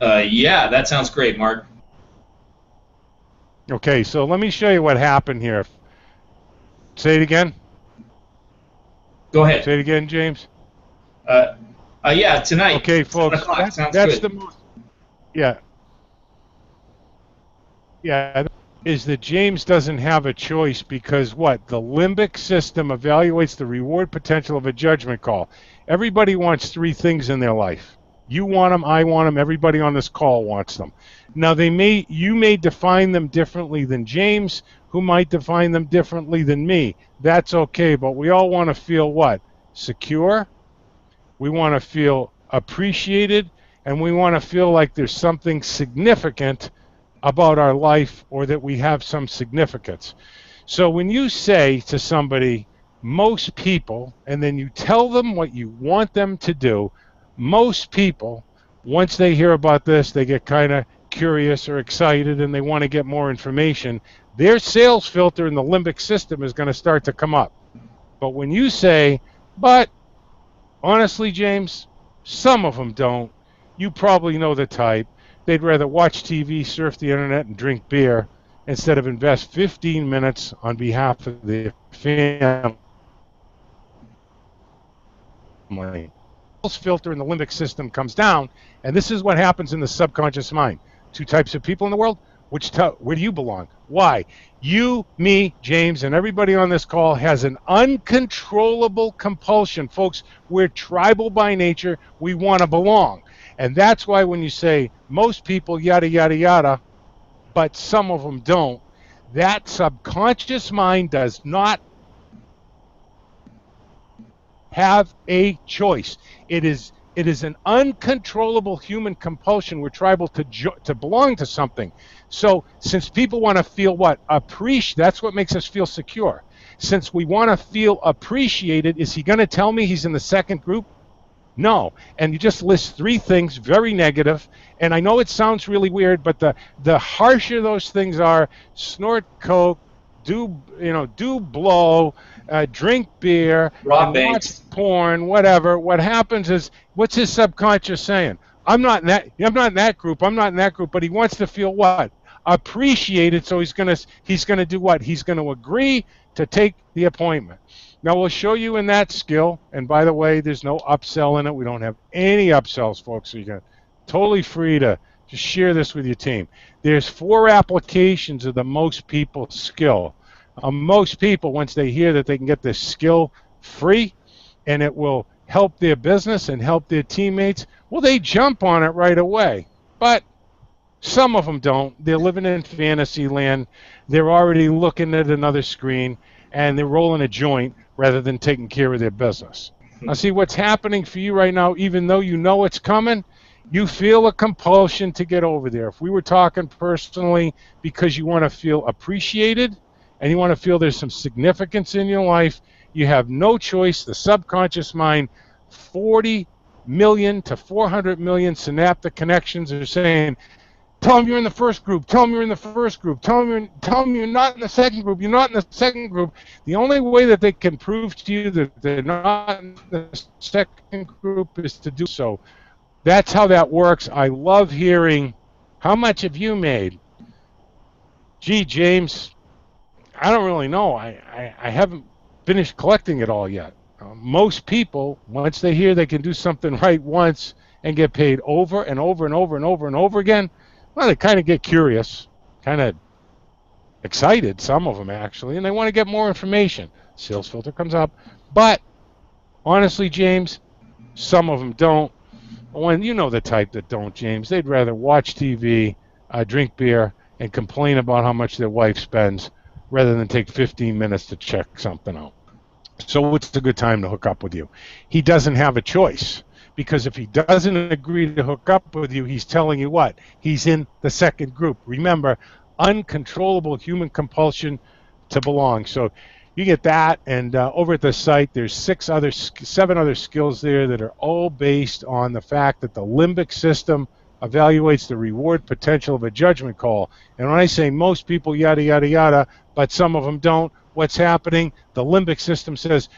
Speaker 3: Yeah, that sounds great, Mark.
Speaker 2: Okay, so let me show you what happened here. Say it again.
Speaker 3: Go ahead.
Speaker 2: Say it again, James.
Speaker 3: Yeah, tonight.
Speaker 2: Okay, folks, that's the most. Yeah. Yeah, is that James doesn't have a choice because what? The limbic system evaluates the reward potential of a judgment call. Everybody wants 3 things in their life. You want them, I want them, everybody on this call wants them. Now, you may define them differently than James, who might define them differently than me. That's okay, but we all want to feel what? Secure. We want to feel appreciated, and we want to feel like there's something significant about our life, or that we have some significance. So when you say to somebody, most people, and then you tell them what you want them to do, most people, once they hear about this, they get kind of curious or excited and they want to get more information. Their sales filter in the limbic system is going to start to come up. But when you say, but honestly, James, some of them don't, you probably know the type. They'd rather watch TV, surf the internet, and drink beer instead of invest 15 minutes on behalf of their family. Filter in the limbic system comes down, and this is what happens in the subconscious mind. 2 types of people in the world. Where do you belong? Why? You, me, James, and everybody on this call has an uncontrollable compulsion. Folks, we're tribal by nature. We want to belong. And that's why when you say most people, yada, yada, yada, but some of them don't, that subconscious mind does not have a choice. It is an uncontrollable human compulsion. We're tribal to belong to something. So since people want to feel what? That's what makes us feel secure. Since we want to feel appreciated, is he going to tell me he's in the second group? No. And you just list 3 things, very negative. And I know it sounds really weird, but the harsher those things are: snort coke, do blow, drink beer,
Speaker 3: Rob
Speaker 2: and
Speaker 3: Banks.
Speaker 2: watch porn, whatever. What happens is, what's his subconscious saying? I'm not in that group. I'm not in that group. But he wants to feel what? Appreciated. So he's gonna do what? He's gonna agree to take the appointment. Now we'll show you in that skill. And by the way, there's no upsell in it. We don't have any upsells, folks. So you're totally free to just share this with your team. There's 4 applications of the most people skill. Most people, once they hear that they can get this skill free and it will help their business and help their teammates, well, they jump on it right away. But some of them don't. They're living in fantasy land. They're already looking at another screen, and they're rolling a joint rather than taking care of their business. Now, see what's happening for you right now, even though you know it's coming, you feel a compulsion to get over there. If we were talking personally, because you want to feel appreciated and you want to feel there's some significance in your life, you have no choice. The subconscious mind, 40 million to 400 million synaptic connections are saying, tell them you're in the first group. Tell them you're in the first group. Tell them you're not in the second group. You're not in the second group. The only way that they can prove to you that they're not in the second group is to do so. That's how that works. I love hearing, how much have you made? Gee, James, I don't really know. I haven't finished collecting it all yet. Most people, once they hear they can do something right once and get paid over and over and over and over and over again, well, they kind of get curious, kind of excited, some of them actually, and they want to get more information. Sales filter comes up. But honestly, James, some of them don't. When you know the type that don't, James, they'd rather watch TV, drink beer, and complain about how much their wife spends rather than take 15 minutes to check something out. So it's a good time to hook up with you. He doesn't have a choice, because if he doesn't agree to hook up with you, he's telling you what? He's in the second group. Remember, uncontrollable human compulsion to belong. So you get that, and over at the site, there's 7 other skills there that are all based on the fact that the limbic system evaluates the reward potential of a judgment call. And when I say most people, yada, yada, yada, but some of them don't, what's happening? The limbic system says,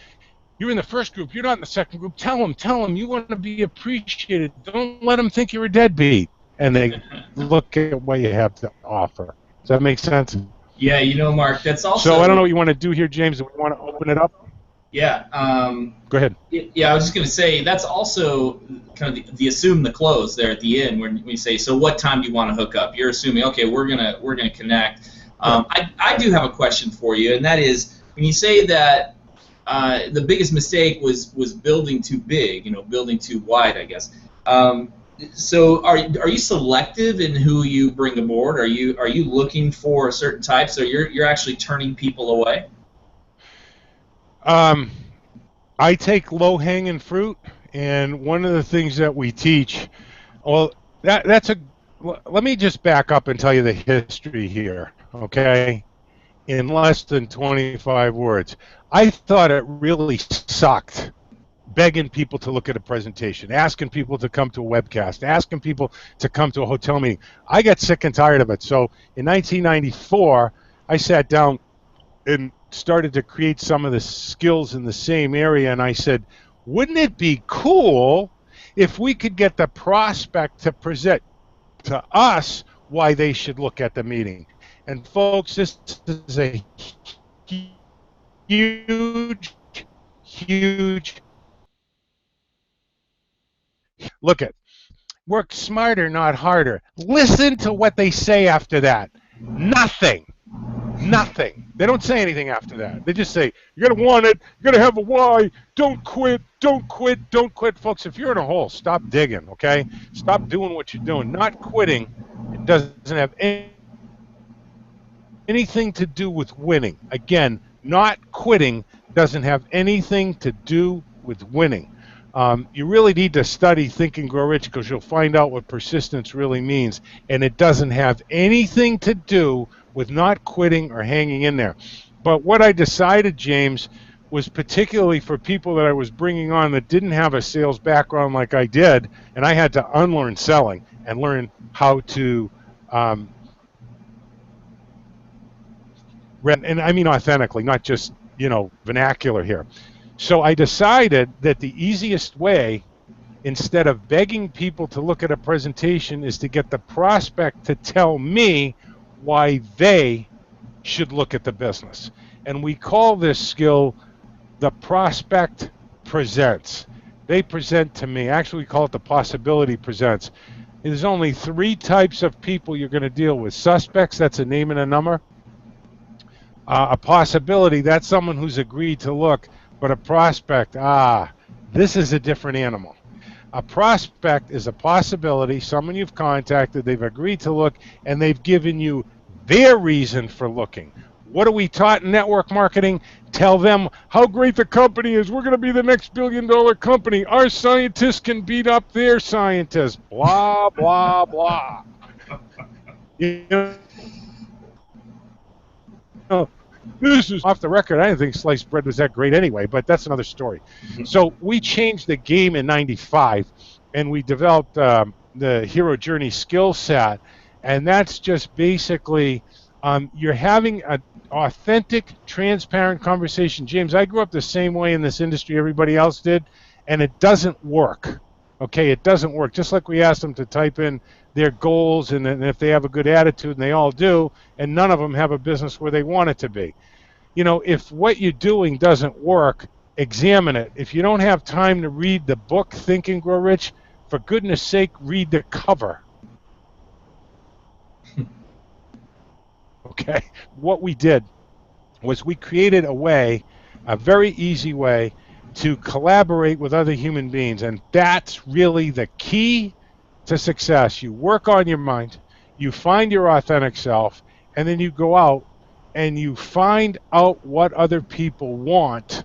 Speaker 2: you're in the first group, you're not in the second group. Tell them you want to be appreciated. Don't let them think you're a deadbeat. And they look at what you have to offer. Does that make sense?
Speaker 3: Yeah, Mark, that's also...
Speaker 2: So I don't know what you want to do here, James. Do we want to open it up?
Speaker 3: Yeah.
Speaker 2: Go ahead.
Speaker 3: Yeah, I was just going to say, that's also kind of the assume the close there at the end when we say, so what time do you want to hook up? You're assuming, okay, we're gonna connect. I do have a question for you, and that is, when you say that the biggest mistake was building too big, building too wide, I guess. So are you selective in who you bring aboard? Are you looking for certain types, or you're actually turning people away?
Speaker 2: I take low-hanging fruit, and one of the things that we teach, well, let me just back up and tell you the history here, okay? In less than 25 words. I thought it really sucked begging people to look at a presentation, asking people to come to a webcast, asking people to come to a hotel meeting. I got sick and tired of it. So in 1994, I sat down and started to create some of the skills in the same area, and I said, wouldn't it be cool if we could get the prospect to present to us why they should look at the meeting? And folks, this is a huge look at. Work smarter, not harder. Listen to what they say after that. Nothing. They don't say anything after that. They just say, you're going to want it, you're going to have a why, don't quit. Folks, if you're in a hole, stop digging, okay? Stop doing what you're doing. Not quitting, it doesn't have anything to do with winning. Again, not quitting doesn't have anything to do with winning. You really need to study Think and Grow Rich because you'll find out what persistence really means, and it doesn't have anything to do with not quitting or hanging in there. But what I decided, James, was particularly for people that I was bringing on that didn't have a sales background like I did, and I had to unlearn selling and learn how to, and I mean authentically, not just, vernacular here. So I decided that the easiest way, instead of begging people to look at a presentation, is to get the prospect to tell me why they should look at the business. And we call this skill the prospect presents. They present to me. Actually, we call it the possibility presents. There's only 3 types of people you're going to deal with. Suspects, that's a name and a number. A possibility, that's someone who's agreed to look. But a prospect, this is a different animal. A prospect is a possibility, someone you've contacted, they've agreed to look, and they've given you their reason for looking. What are we taught in network marketing? Tell them how great the company is. We're going to be the next billion-dollar company. Our scientists can beat up their scientists. Blah, blah, blah. This is off the record. I didn't think sliced bread was that great anyway, but that's another story. So we changed the game in '95, and we developed the Hero Journey skill set, and that's just basically you're having an authentic, transparent conversation. James, I grew up the same way in this industry everybody else did, and it doesn't work. Okay, it doesn't work. Just like we asked them to type in their goals, and if they have a good attitude, and they all do, and none of them have a business where they want it to be. If what you're doing doesn't work, examine it. If you don't have time to read the book, Think and Grow Rich, for goodness sake, read the cover. Okay, what we did was we created a very easy way to collaborate with other human beings, and that's really the key to success. You work on your mind, you find your authentic self, and then you go out and you find out what other people want,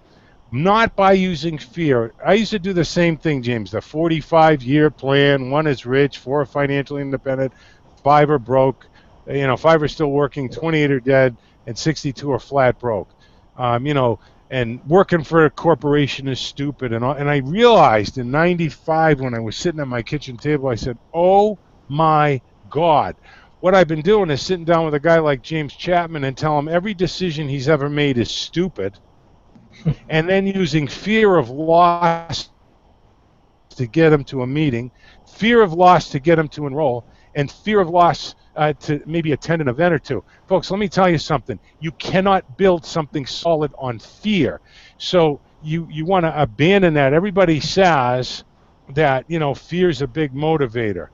Speaker 2: not by using fear. I used to do the same thing, James, the 45-year plan. 1 is rich, 4 are financially independent, 5 are broke, 5 are still working, 28 are dead, and 62 are flat broke. And working for a corporation is stupid. And I realized in '95 when I was sitting at my kitchen table, I said, oh my God. What I've been doing is sitting down with a guy like James Chapman and tell him every decision he's ever made is stupid, and then using fear of loss to get him to a meeting, fear of loss to get him to enroll, and fear of loss to maybe attend an event or 2. Folks, let me tell you something. You cannot build something solid on fear. So you want to abandon that. Everybody says that, fear is a big motivator.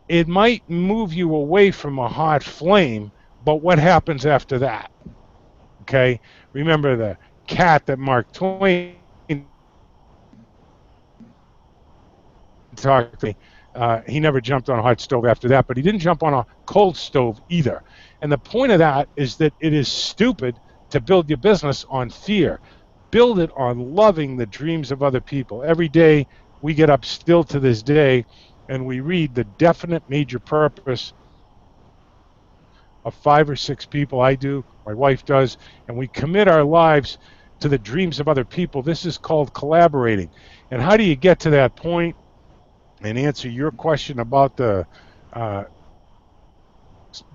Speaker 2: It might move you away from a hot flame, but what happens after that? Okay? Remember the cat that Mark Twain talked to me. He never jumped on a hot stove after that, but he didn't jump on a cold stove either. And the point of that is that it is stupid to build your business on fear. Build it on loving the dreams of other people. Every day we get up still to this day and we read the definite major purpose of 5 or 6 people. I do, my wife does, and we commit our lives to the dreams of other people. This is called collaborating. And how do you get to that point? And answer your question about the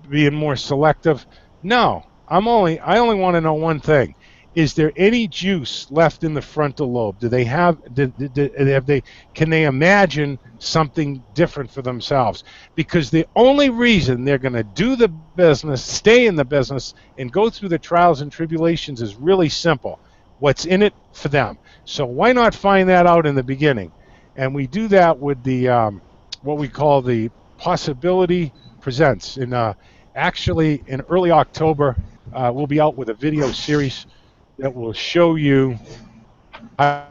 Speaker 2: being more selective. No, I only want to know one thing: is there any juice left in the frontal lobe? Do they have? Can they imagine something different for themselves? Because the only reason they're going to do the business, stay in the business, and go through the trials and tribulations is really simple: what's in it for them. So why not find that out in the beginning? And we do that with the what we call the Possibility Presents. Actually, in early October, we'll be out with a video series that will show you how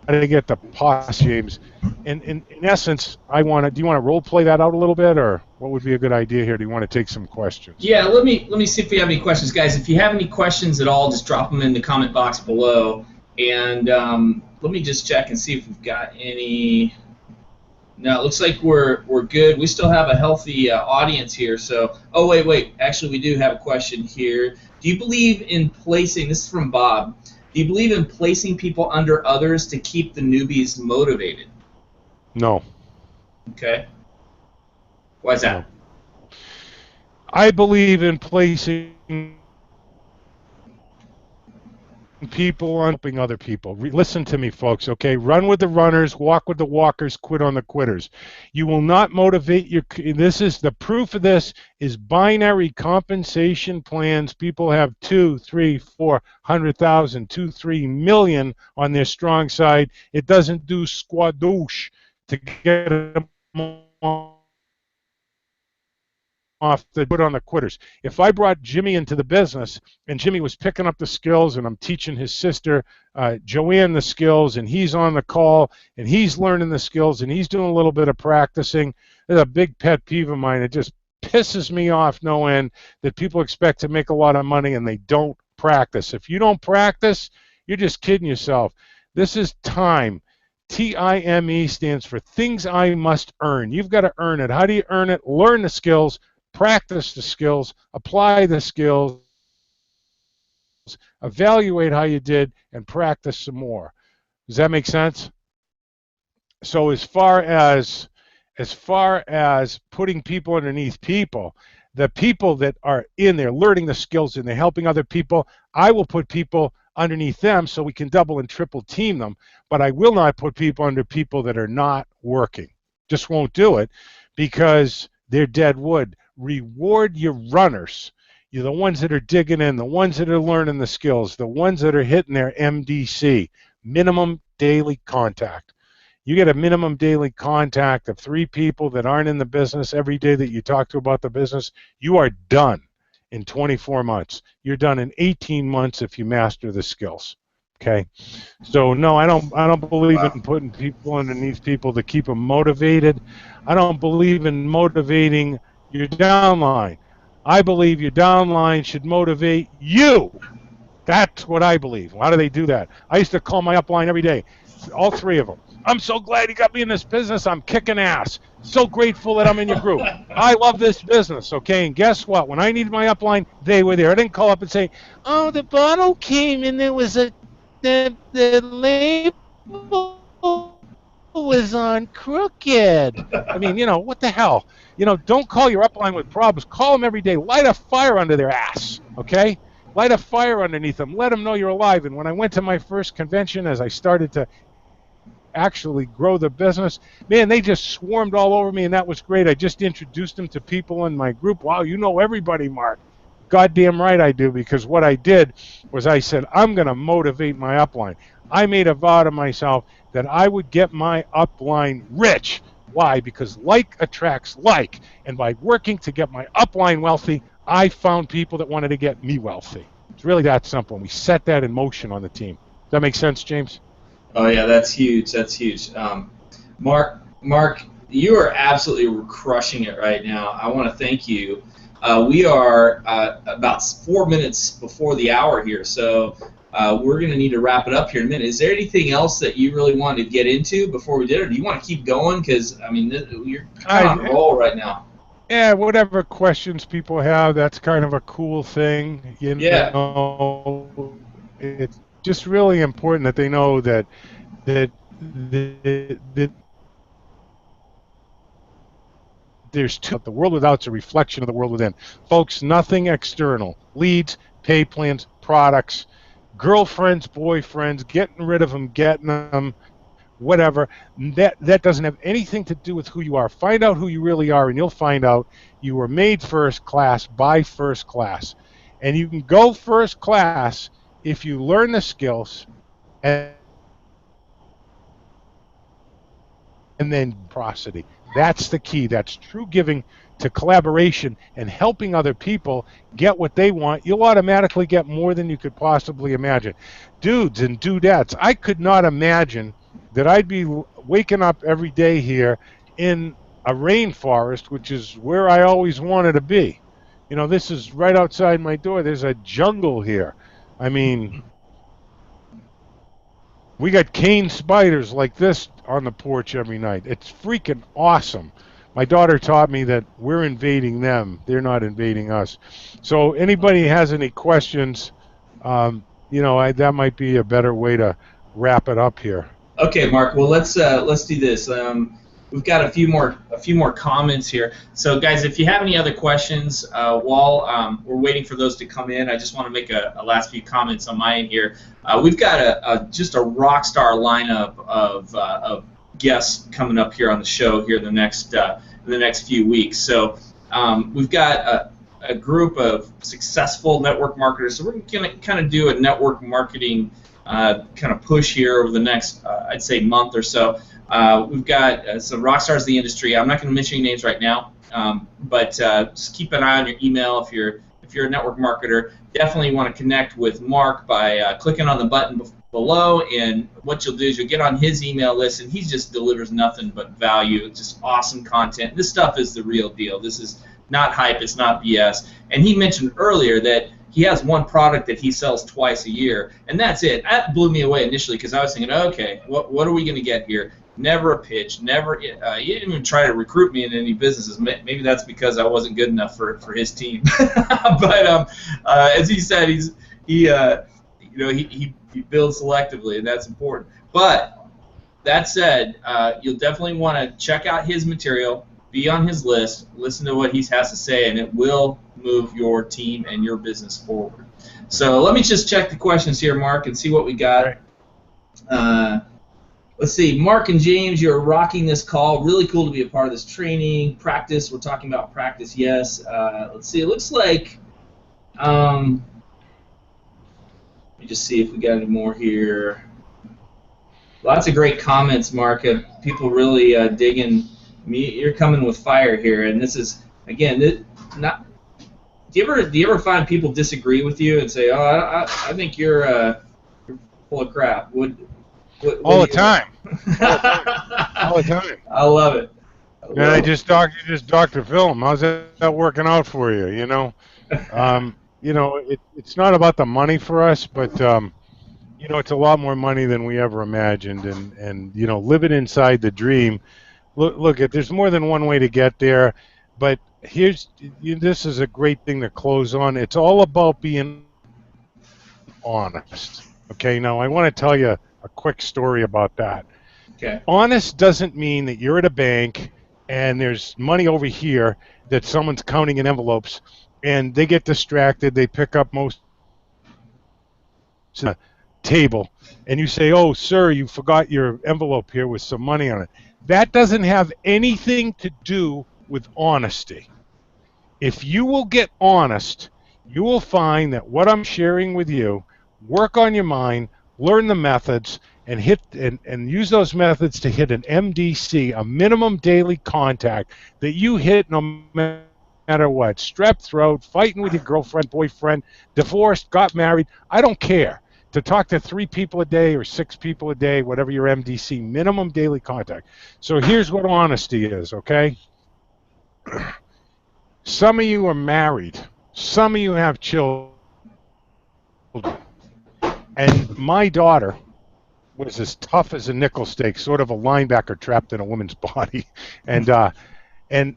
Speaker 2: to get the POS, James. In essence, do you want to role play that out a little bit, or what would be a good idea here? Do you want to take some questions?
Speaker 3: Yeah, let me see if we have any questions, guys. If you have any questions at all, just drop them in the comment box below. And let me just check and see if we've got any. No, it looks like we're good. We still have a healthy audience here. So, oh wait. Actually, we do have a question here. Do you believe in placing? This is from Bob. Do you believe in placing people under others to keep the newbies motivated?
Speaker 2: No.
Speaker 3: Okay. Why is that?
Speaker 2: No. I believe in placing people on helping other people. Listen to me, folks, okay? Run with the runners, walk with the walkers, quit on the quitters. You will not motivate your... This is the proof of this is binary compensation plans. People have 2, 3, 400,000, 2, 3 million on their strong side. It doesn't do squadoosh to get them off the put on the quitters. If I brought Jimmy into the business and Jimmy was picking up the skills and I'm teaching his sister Joanne the skills and he's on the call and he's learning the skills and he's doing a little bit of practicing, there's a big pet peeve of mine. It just pisses me off no end that people expect to make a lot of money and they don't practice. If you don't practice, you're just kidding yourself. This is time. TIME stands for things I must earn. You've got to earn it. How do you earn it? Learn the skills, practice the skills, apply the skills, evaluate how you did, and practice some more. Does that make sense? So as far as putting people underneath people, the people that are in there learning the skills and they're helping other people, I will put people underneath them so we can double and triple team them, but I will not put people under people that are not working. Just won't do it because they're dead wood. Reward your runners. You're the ones that are digging in, the ones that are learning the skills, the ones that are hitting their MDC, minimum daily contact. You get a minimum daily contact of 3 people that aren't in the business every day that you talk to about the business, you are done in 24 months. You're done in 18 months if you master the skills. Okay? So no, I don't believe in putting people underneath people to keep them motivated. I don't believe in motivating your downline. I believe your downline should motivate you. That's what I believe. How do they do that? I used to call my upline every day, all 3 of them. I'm so glad you got me in this business. I'm kicking ass. So grateful that I'm in your group. I love this business, okay? And guess what? When I needed my upline, they were there. I didn't call up and say, oh, the bottle came and there was the label was on crooked. I mean, what the hell? Don't call your upline with problems. Call them every day. Light a fire under their ass, okay? Light a fire underneath them. Let them know you're alive. And when I went to my first convention, as I started to actually grow the business, man, they just swarmed all over me, and that was great. I just introduced them to people in my group. Wow, you know everybody, Mark. Goddamn right I do, because what I did was I said, I'm going to motivate my upline. I made a vow to myself that I would get my upline rich. Why? Because like attracts like. And by working to get my upline wealthy, I found people that wanted to get me wealthy. It's really that simple. And we set that in motion on the team. Does that make sense, James?
Speaker 3: Oh yeah, that's huge. That's huge. Mark, you are absolutely crushing it right now. I want to thank you. We are about 4 minutes before the hour here, so we're going to need to wrap it up here in a minute. Is there anything else that you really wanted to get into before we did, or do you want to keep going? Because I mean, you're kind of on a roll right now.
Speaker 2: Yeah, whatever questions people have, that's kind of a cool thing.
Speaker 3: Yeah.
Speaker 2: It's just really important that they know that there's two. The world without's a reflection of the world within. Folks, nothing external. Leads, pay plans, products, girlfriends, boyfriends, getting rid of them, getting them, whatever. That doesn't have anything to do with who you are. Find out who you really are, and you'll find out you were made first class by first class. And you can go first class if you learn the skills and then prosody. That's the key. That's true giving to collaboration and helping other people get what they want. You'll automatically get more than you could possibly imagine. Dudes and dudettes, I could not imagine that I'd be waking up every day here in a rainforest, which is where I always wanted to be. This is right outside my door. There's a jungle here. I mean, We got cane spiders like this on the porch every night. It's freaking awesome. My daughter taught me that we're invading them. They're not invading us. So anybody has any questions, that might be a better way to wrap it up here.
Speaker 3: Okay, Mark. Well, let's do this. We've got a few more comments here. So, guys, if you have any other questions while we're waiting for those to come in, I just want to make a last few comments on my end here. We've got just a rock star lineup of guests coming up here on the show here in the next few weeks. So, we've got a group of successful network marketers. So we're going to kind of do a network marketing kind of push here over the next, I'd say, month or so. We've got some rock stars of the industry. I'm not going to mention any names right now, but just keep an eye on your email if you're a network marketer. Definitely want to connect with Mark by clicking on the button below, and what you'll do is you'll get on his email list, and he just delivers nothing but value, just awesome content. This stuff is the real deal. This is not hype. It's not BS. And he mentioned earlier that he has one product that he sells twice a year, and that's it. That blew me away initially because I was thinking, okay, what are we going to get here? Never a pitch, never. He didn't even try to recruit me in any businesses. Maybe that's because I wasn't good enough for his team. But as he said, he builds selectively, and that's important. But that said, you'll definitely want to check out his material, be on his list, listen to what he has to say, and it will move your team and your business forward. So let me just check the questions here, Mark, and see what we got. Let's see. Mark and James, you're rocking this call. Really cool to be a part of this training. Practice, we're talking about practice, yes. Let's see. It looks like, let me just see if we got any more here. Lots of great comments, Mark. People really digging me. You're coming with fire here, and this is, again, not. Do you ever find people disagree with you and say, "Oh, I think you're full of crap"?
Speaker 2: All the time. All the time.
Speaker 3: I love it.
Speaker 2: And I just Dr. Phil. How's that working out for you? It's not about the money for us, but it's a lot more money than we ever imagined, and living inside the dream. Look, there's more than one way to get there, but this is a great thing to close on. It's all about being honest. Okay, now I want to tell you a quick story about that.
Speaker 3: Okay.
Speaker 2: Honest doesn't mean that you're at a bank and there's money over here that someone's counting in envelopes and they get distracted, they pick up most of the table, and you say, "Oh, sir, you forgot your envelope here with some money on it." That doesn't have anything to do with honesty. If you will get honest, you will find that what I'm sharing with you, work on your mind, learn the methods, and use those methods to hit an MDC, a minimum daily contact that you hit no matter what. Strep throat, fighting with your girlfriend, boyfriend, divorced, got married, I don't care. To talk to 3 people a day or 6 people a day, whatever your MDC, minimum daily contact. So here's what honesty is, okay? Some of you are married. Some of you have children. And my daughter was as tough as a nickel steak, sort of a linebacker trapped in a woman's body. And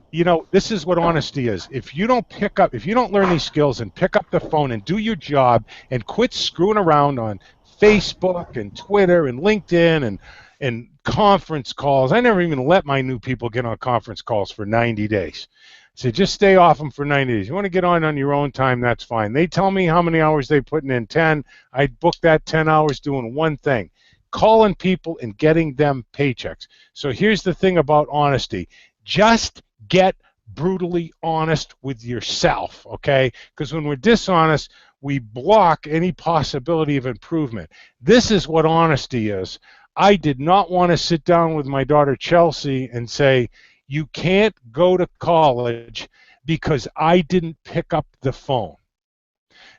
Speaker 2: this is what honesty is. If you don't learn these skills and pick up the phone and do your job and quit screwing around on Facebook and Twitter and LinkedIn and conference calls. I never even let my new people get on conference calls for 90 days. So just stay off them for 90 days. You want to get on your own time, that's fine. They tell me how many hours they're putting in, 10. I book that 10 hours doing one thing, calling people and getting them paychecks. So here's the thing about honesty. Just get brutally honest with yourself, okay? Because when we're dishonest, we block any possibility of improvement. This is what honesty is. I did not want to sit down with my daughter Chelsea and say, "You can't go to college because I didn't pick up the phone."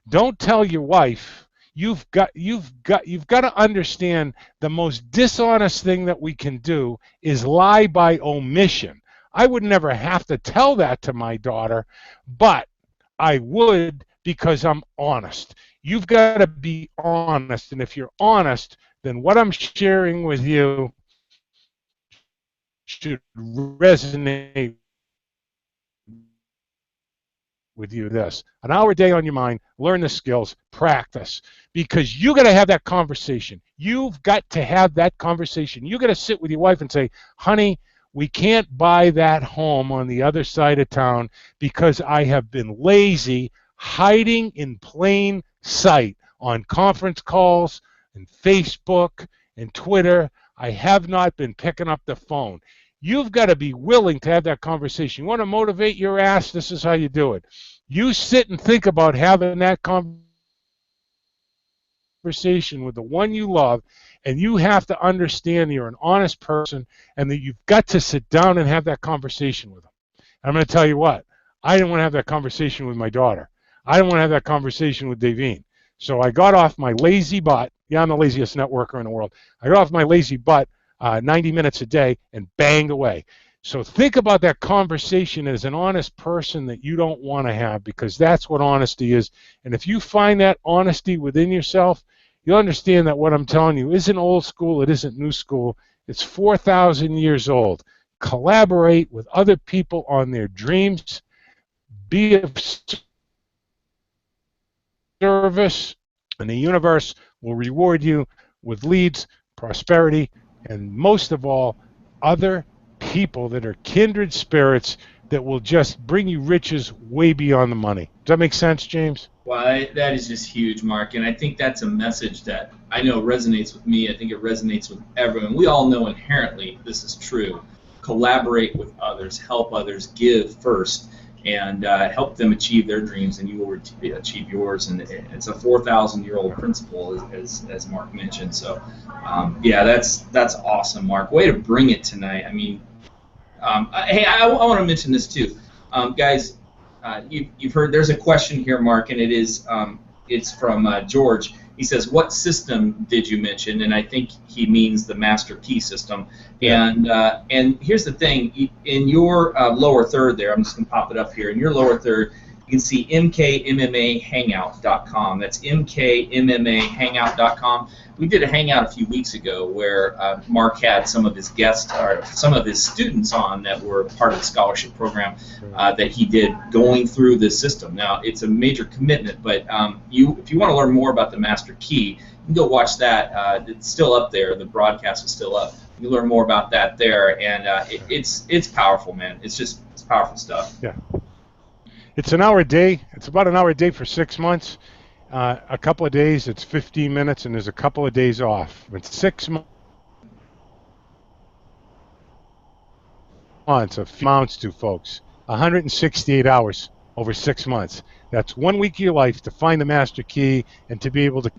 Speaker 2: Don't tell your wife. You've got to understand the most dishonest thing that we can do is lie by omission. I would never have to tell that to my daughter, but I would because I'm honest. You've got to be honest, and if you're honest, then what I'm sharing with you should resonate with you. This an hour a day on your mind, learn the skills, practice, because you got to have that conversation. You've got to have that conversation. You got to sit with your wife and say, honey, we can't buy that home on the other side of town because I have been lazy, hiding in plain sight on conference calls and Facebook and Twitter. I have not been picking up the phone. You've got to be willing to have that conversation. You want to motivate your ass? This is how you do it. You sit and think about having that conversation with the one you love, and you have to understand you're an honest person and that you've got to sit down and have that conversation with them. I'm going to tell you what, I didn't want to have that conversation with my daughter. I didn't want to have that conversation with Davine. So I got off my lazy butt. Yeah, I'm the laziest networker in the world. I got off my lazy butt 90 minutes a day and banged away. So think about that conversation as an honest person that you don't want to have, because that's what honesty is. And if you find that honesty within yourself, you'll understand that what I'm telling you isn't old school, it isn't new school. It's 4,000 years old. Collaborate with other people on their dreams. Be of service, and the universe will reward you with leads, prosperity, and most of all, other people that are kindred spirits that will just bring you riches way beyond the money. Does that make sense, James?
Speaker 3: Well, that is just huge, Mark, and I think that's a message that I know resonates with me. I think it resonates with everyone. We all know inherently this is true. Collaborate with others, help others, give first, and help them achieve their dreams, and you will achieve yours. And it's a 4,000-year-old principle, as Mark mentioned. So, yeah, that's awesome, Mark. Way to bring it tonight. I mean, hey, I want to mention this too, guys. You've heard. There's a question here, Mark, and it's from George. He says, "What system did you mention?" And I think he means the master key system. Yeah. And here's the thing: in your lower third there, I'm just gonna pop it up here. In your lower third, you can see mkmmahangout.com. That's mkmmahangout.com. We did a hangout a few weeks ago where Mark had some of his guests or some of his students on that were part of the scholarship program that he did going through this system. Now, it's a major commitment, but if you want to learn more about the master key, you can go watch that. It's still up there. The broadcast is still up. You can learn more about that there, and it's powerful, man. It's powerful stuff.
Speaker 2: Yeah. It's an hour a day. It's about an hour a day for 6 months. A couple of days, it's 15 minutes, and there's a couple of days off. It's 6 months amounts to, folks, 168 hours over 6 months. That's 1 week of your life to find the master key and to be able to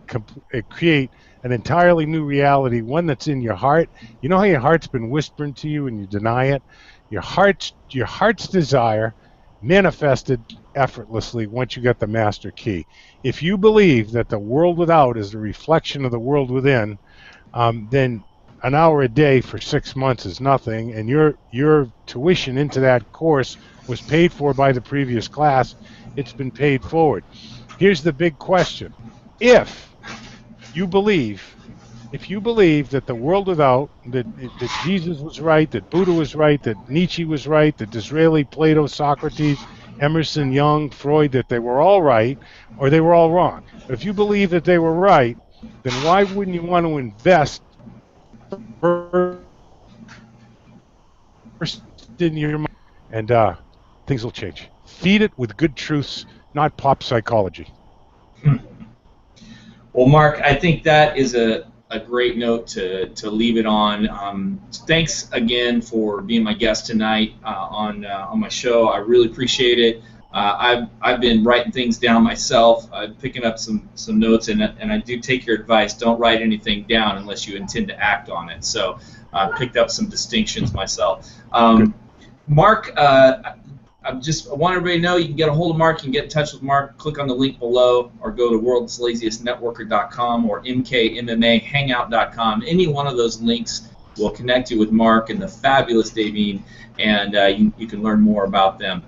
Speaker 2: create an entirely new reality, one that's in your heart. You know how your heart's been whispering to you and you deny it? Your heart's desire manifested effortlessly once you got the master key. If you believe that the world without is the reflection of the world within, then an hour a day for 6 months is nothing, and your tuition into that course was paid for by the previous class. It's been paid forward. Here's the big question. If you believe that the world without, that Jesus was right, that Buddha was right, that Nietzsche was right, that Disraeli, Plato, Socrates, Emerson, Young, Freud, that they were all right or they were all wrong. If you believe that they were right, then why wouldn't you want to invest first in your mind? And things will change. Feed it with good truths, not pop psychology.
Speaker 3: Well, Mark, I think that is a great note to leave it on. Thanks again for being my guest tonight on my show. I really appreciate it. I've been writing things down myself. I'm picking up some notes, and I do take your advice. Don't write anything down unless you intend to act on it. So I picked up some distinctions myself. Mark, I want everybody to know you can get a hold of Mark. You can get in touch with Mark. Click on the link below, or go to worldslaziestnetworker.com or mkmmahangout.com. Any one of those links will connect you with Mark and the fabulous Davine, and you can learn more about them.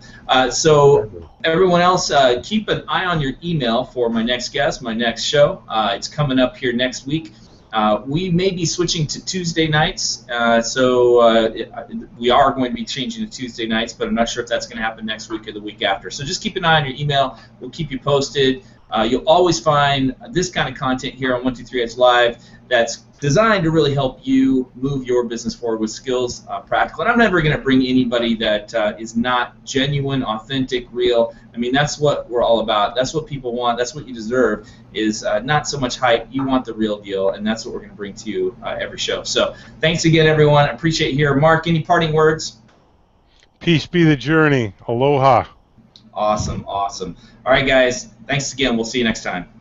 Speaker 3: So everyone else, keep an eye on your email for my next guest, my next show. It's coming up here next week. We may be switching to Tuesday nights, we are going to be changing to Tuesday nights, but I'm not sure if that's going to happen next week or the week after. So just keep an eye on your email. We'll keep you posted. You'll always find this kind of content here on 123 Edge Live that's designed to really help you move your business forward with skills, practical. And I'm never going to bring anybody that is not genuine, authentic, real. I mean, that's what we're all about. That's what people want. That's what you deserve, is not so much hype. You want the real deal, and that's what we're going to bring to you every show. So thanks again, everyone. I appreciate you here. Mark, any parting words?
Speaker 2: Peace be the journey. Aloha.
Speaker 3: Awesome, awesome. All right, guys. Thanks again. We'll see you next time.